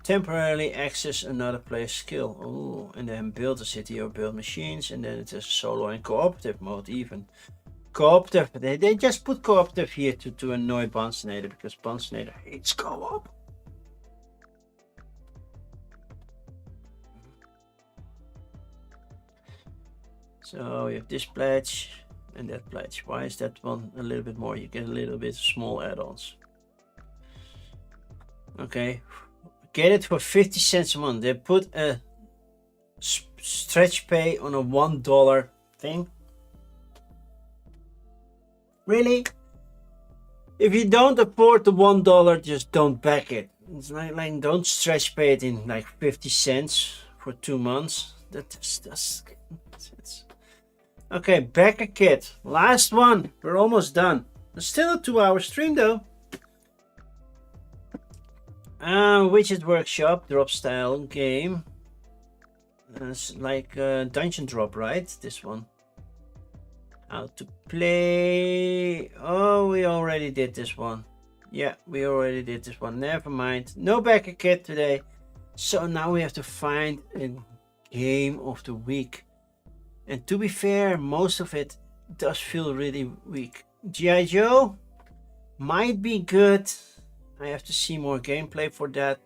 temporarily access another player's skill. Ooh, and then build a city or build machines, and then it is solo and cooperative mode even. Cooperative, they just put cooperative here to annoy Bansnader, because Bansnader hates co-op. So you have this pledge and that pledge. Why is that one a little bit more? You get a little bit small add-ons. Okay, get it for 50 cents a month. They put a stretch pay on a $1 thing. Really? If you don't afford the $1, just don't back it. It's like don't stretch pay it in like 50 cents for 2 months. That's okay, back a kit. Last one. We're almost done. It's still a 2-hour stream though. Widget Workshop, drop style game. It's like a dungeon drop, right? This one. How to play. Oh, we already did this one. Yeah, we already did this one. Never mind. No backer kit today. So now we have to find a game of the week. And to be fair, most of it does feel really weak. G.I. Joe might be good. I have to see more gameplay for that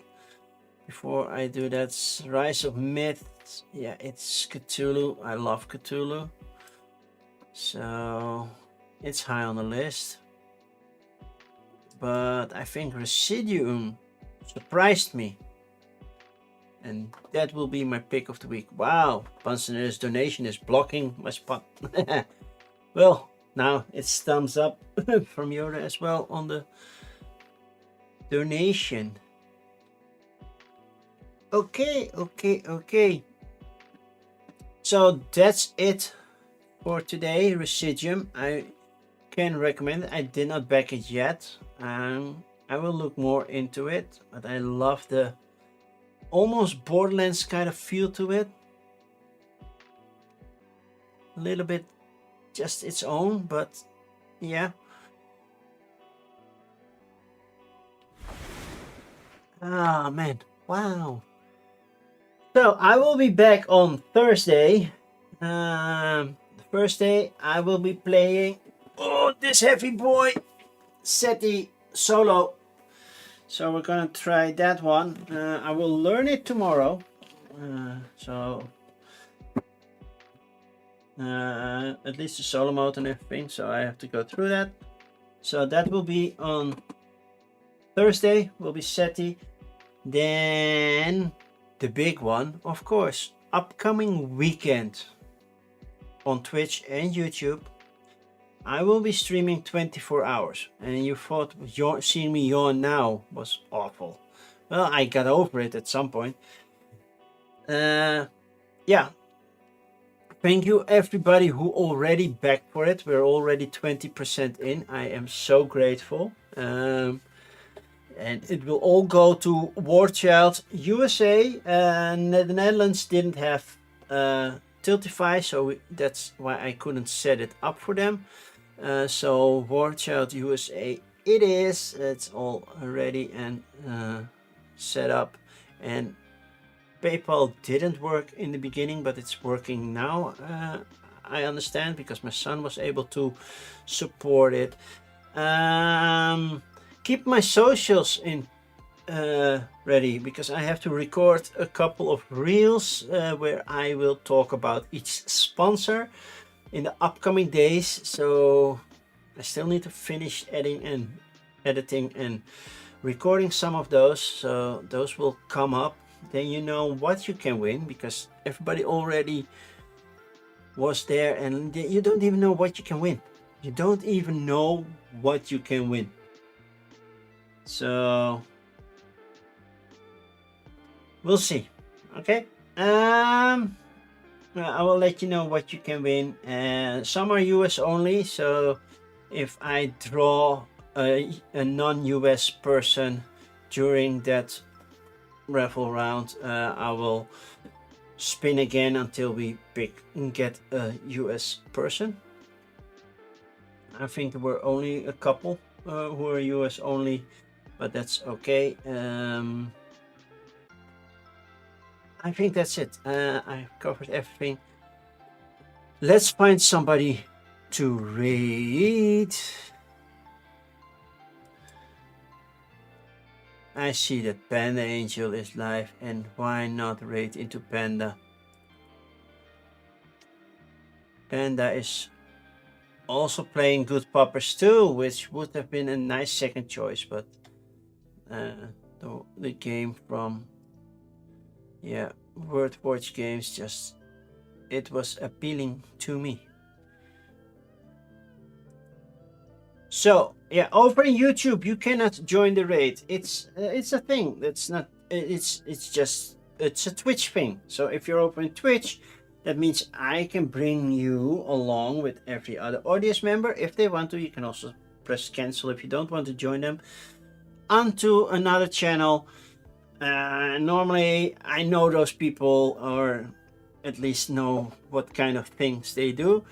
before I do that. Rise of Myths. Yeah, it's Cthulhu. I love Cthulhu. So it's high on the list. But I think Residuum surprised me. And that will be my pick of the week. Wow, Panzer's donation is blocking my spot. Well, now it's thumbs up from Yoda as well on the donation. Okay. So that's it for today. Residuum, I can recommend it. I did not back it yet. I will look more into it, but I love the almost Borderlands kind of feel to it. A little bit just its own, but yeah. Ah, man, wow. So I will be back on Thursday. Thursday I will be playing this heavy boy SETI solo. So we're gonna try that one. I will learn it tomorrow. At least the solo mode and everything. So I have to go through that. So that will be on Thursday. Will be SETI. Then the big one, of course, upcoming weekend on Twitch and YouTube. I will be streaming 24 hours. And you thought seeing me yawn now was awful. Well, I got over it at some point. Yeah. Thank you everybody who already backed for it. We're already 20% in. I am so grateful. And it will all go to War Child USA. The Netherlands didn't have Tiltify, so that's why I couldn't set it up for them. So War Child USA it is. It's all ready and set up. And PayPal didn't work in the beginning, but it's working now. I understand, because my son was able to support it. Keep my socials in ready, because I have to record a couple of reels where I will talk about each sponsor in the upcoming days. So I still need to finish editing and recording some of those. So those will come up. Then you know what you can win, because everybody already was there, and you don't even know what you can win. You don't even know what you can win. So we'll see. Okay. I will let you know what you can win. Some are US only, so if I draw a non-US person during that raffle round, I will spin again until we get a US person. I think there were only a couple who are US only, but that's okay. I think that's it. I've covered everything. Let's find somebody to raid. I see that Panda Angel is live, and why not raid into Panda? Panda is also playing Good Poppers too, which would have been a nice second choice, but the game from Word Watch Games just, it was appealing to me. So yeah, over in YouTube you cannot join the raid. It's a thing. That's not. It's a Twitch thing. So if you're over in Twitch, that means I can bring you along with every other audience member. If they want to, you can also press cancel if you don't want to join them onto another channel. Normally I know those people, or at least know what kind of things they do.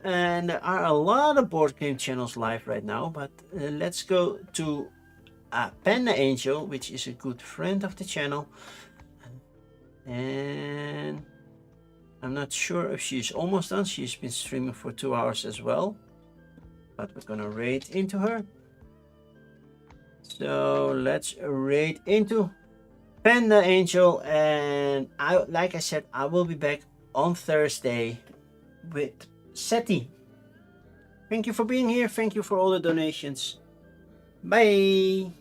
And there are a lot of board game channels live right now, but let's go to Panda Angel, which is a good friend of the channel. And I'm not sure if she's almost done. She's been streaming for 2 hours as well, but we're gonna raid into her. So let's raid into Panda Angel, and like I said, I will be back on Thursday with SETI. Thank you for being here. Thank you for all the donations. Bye.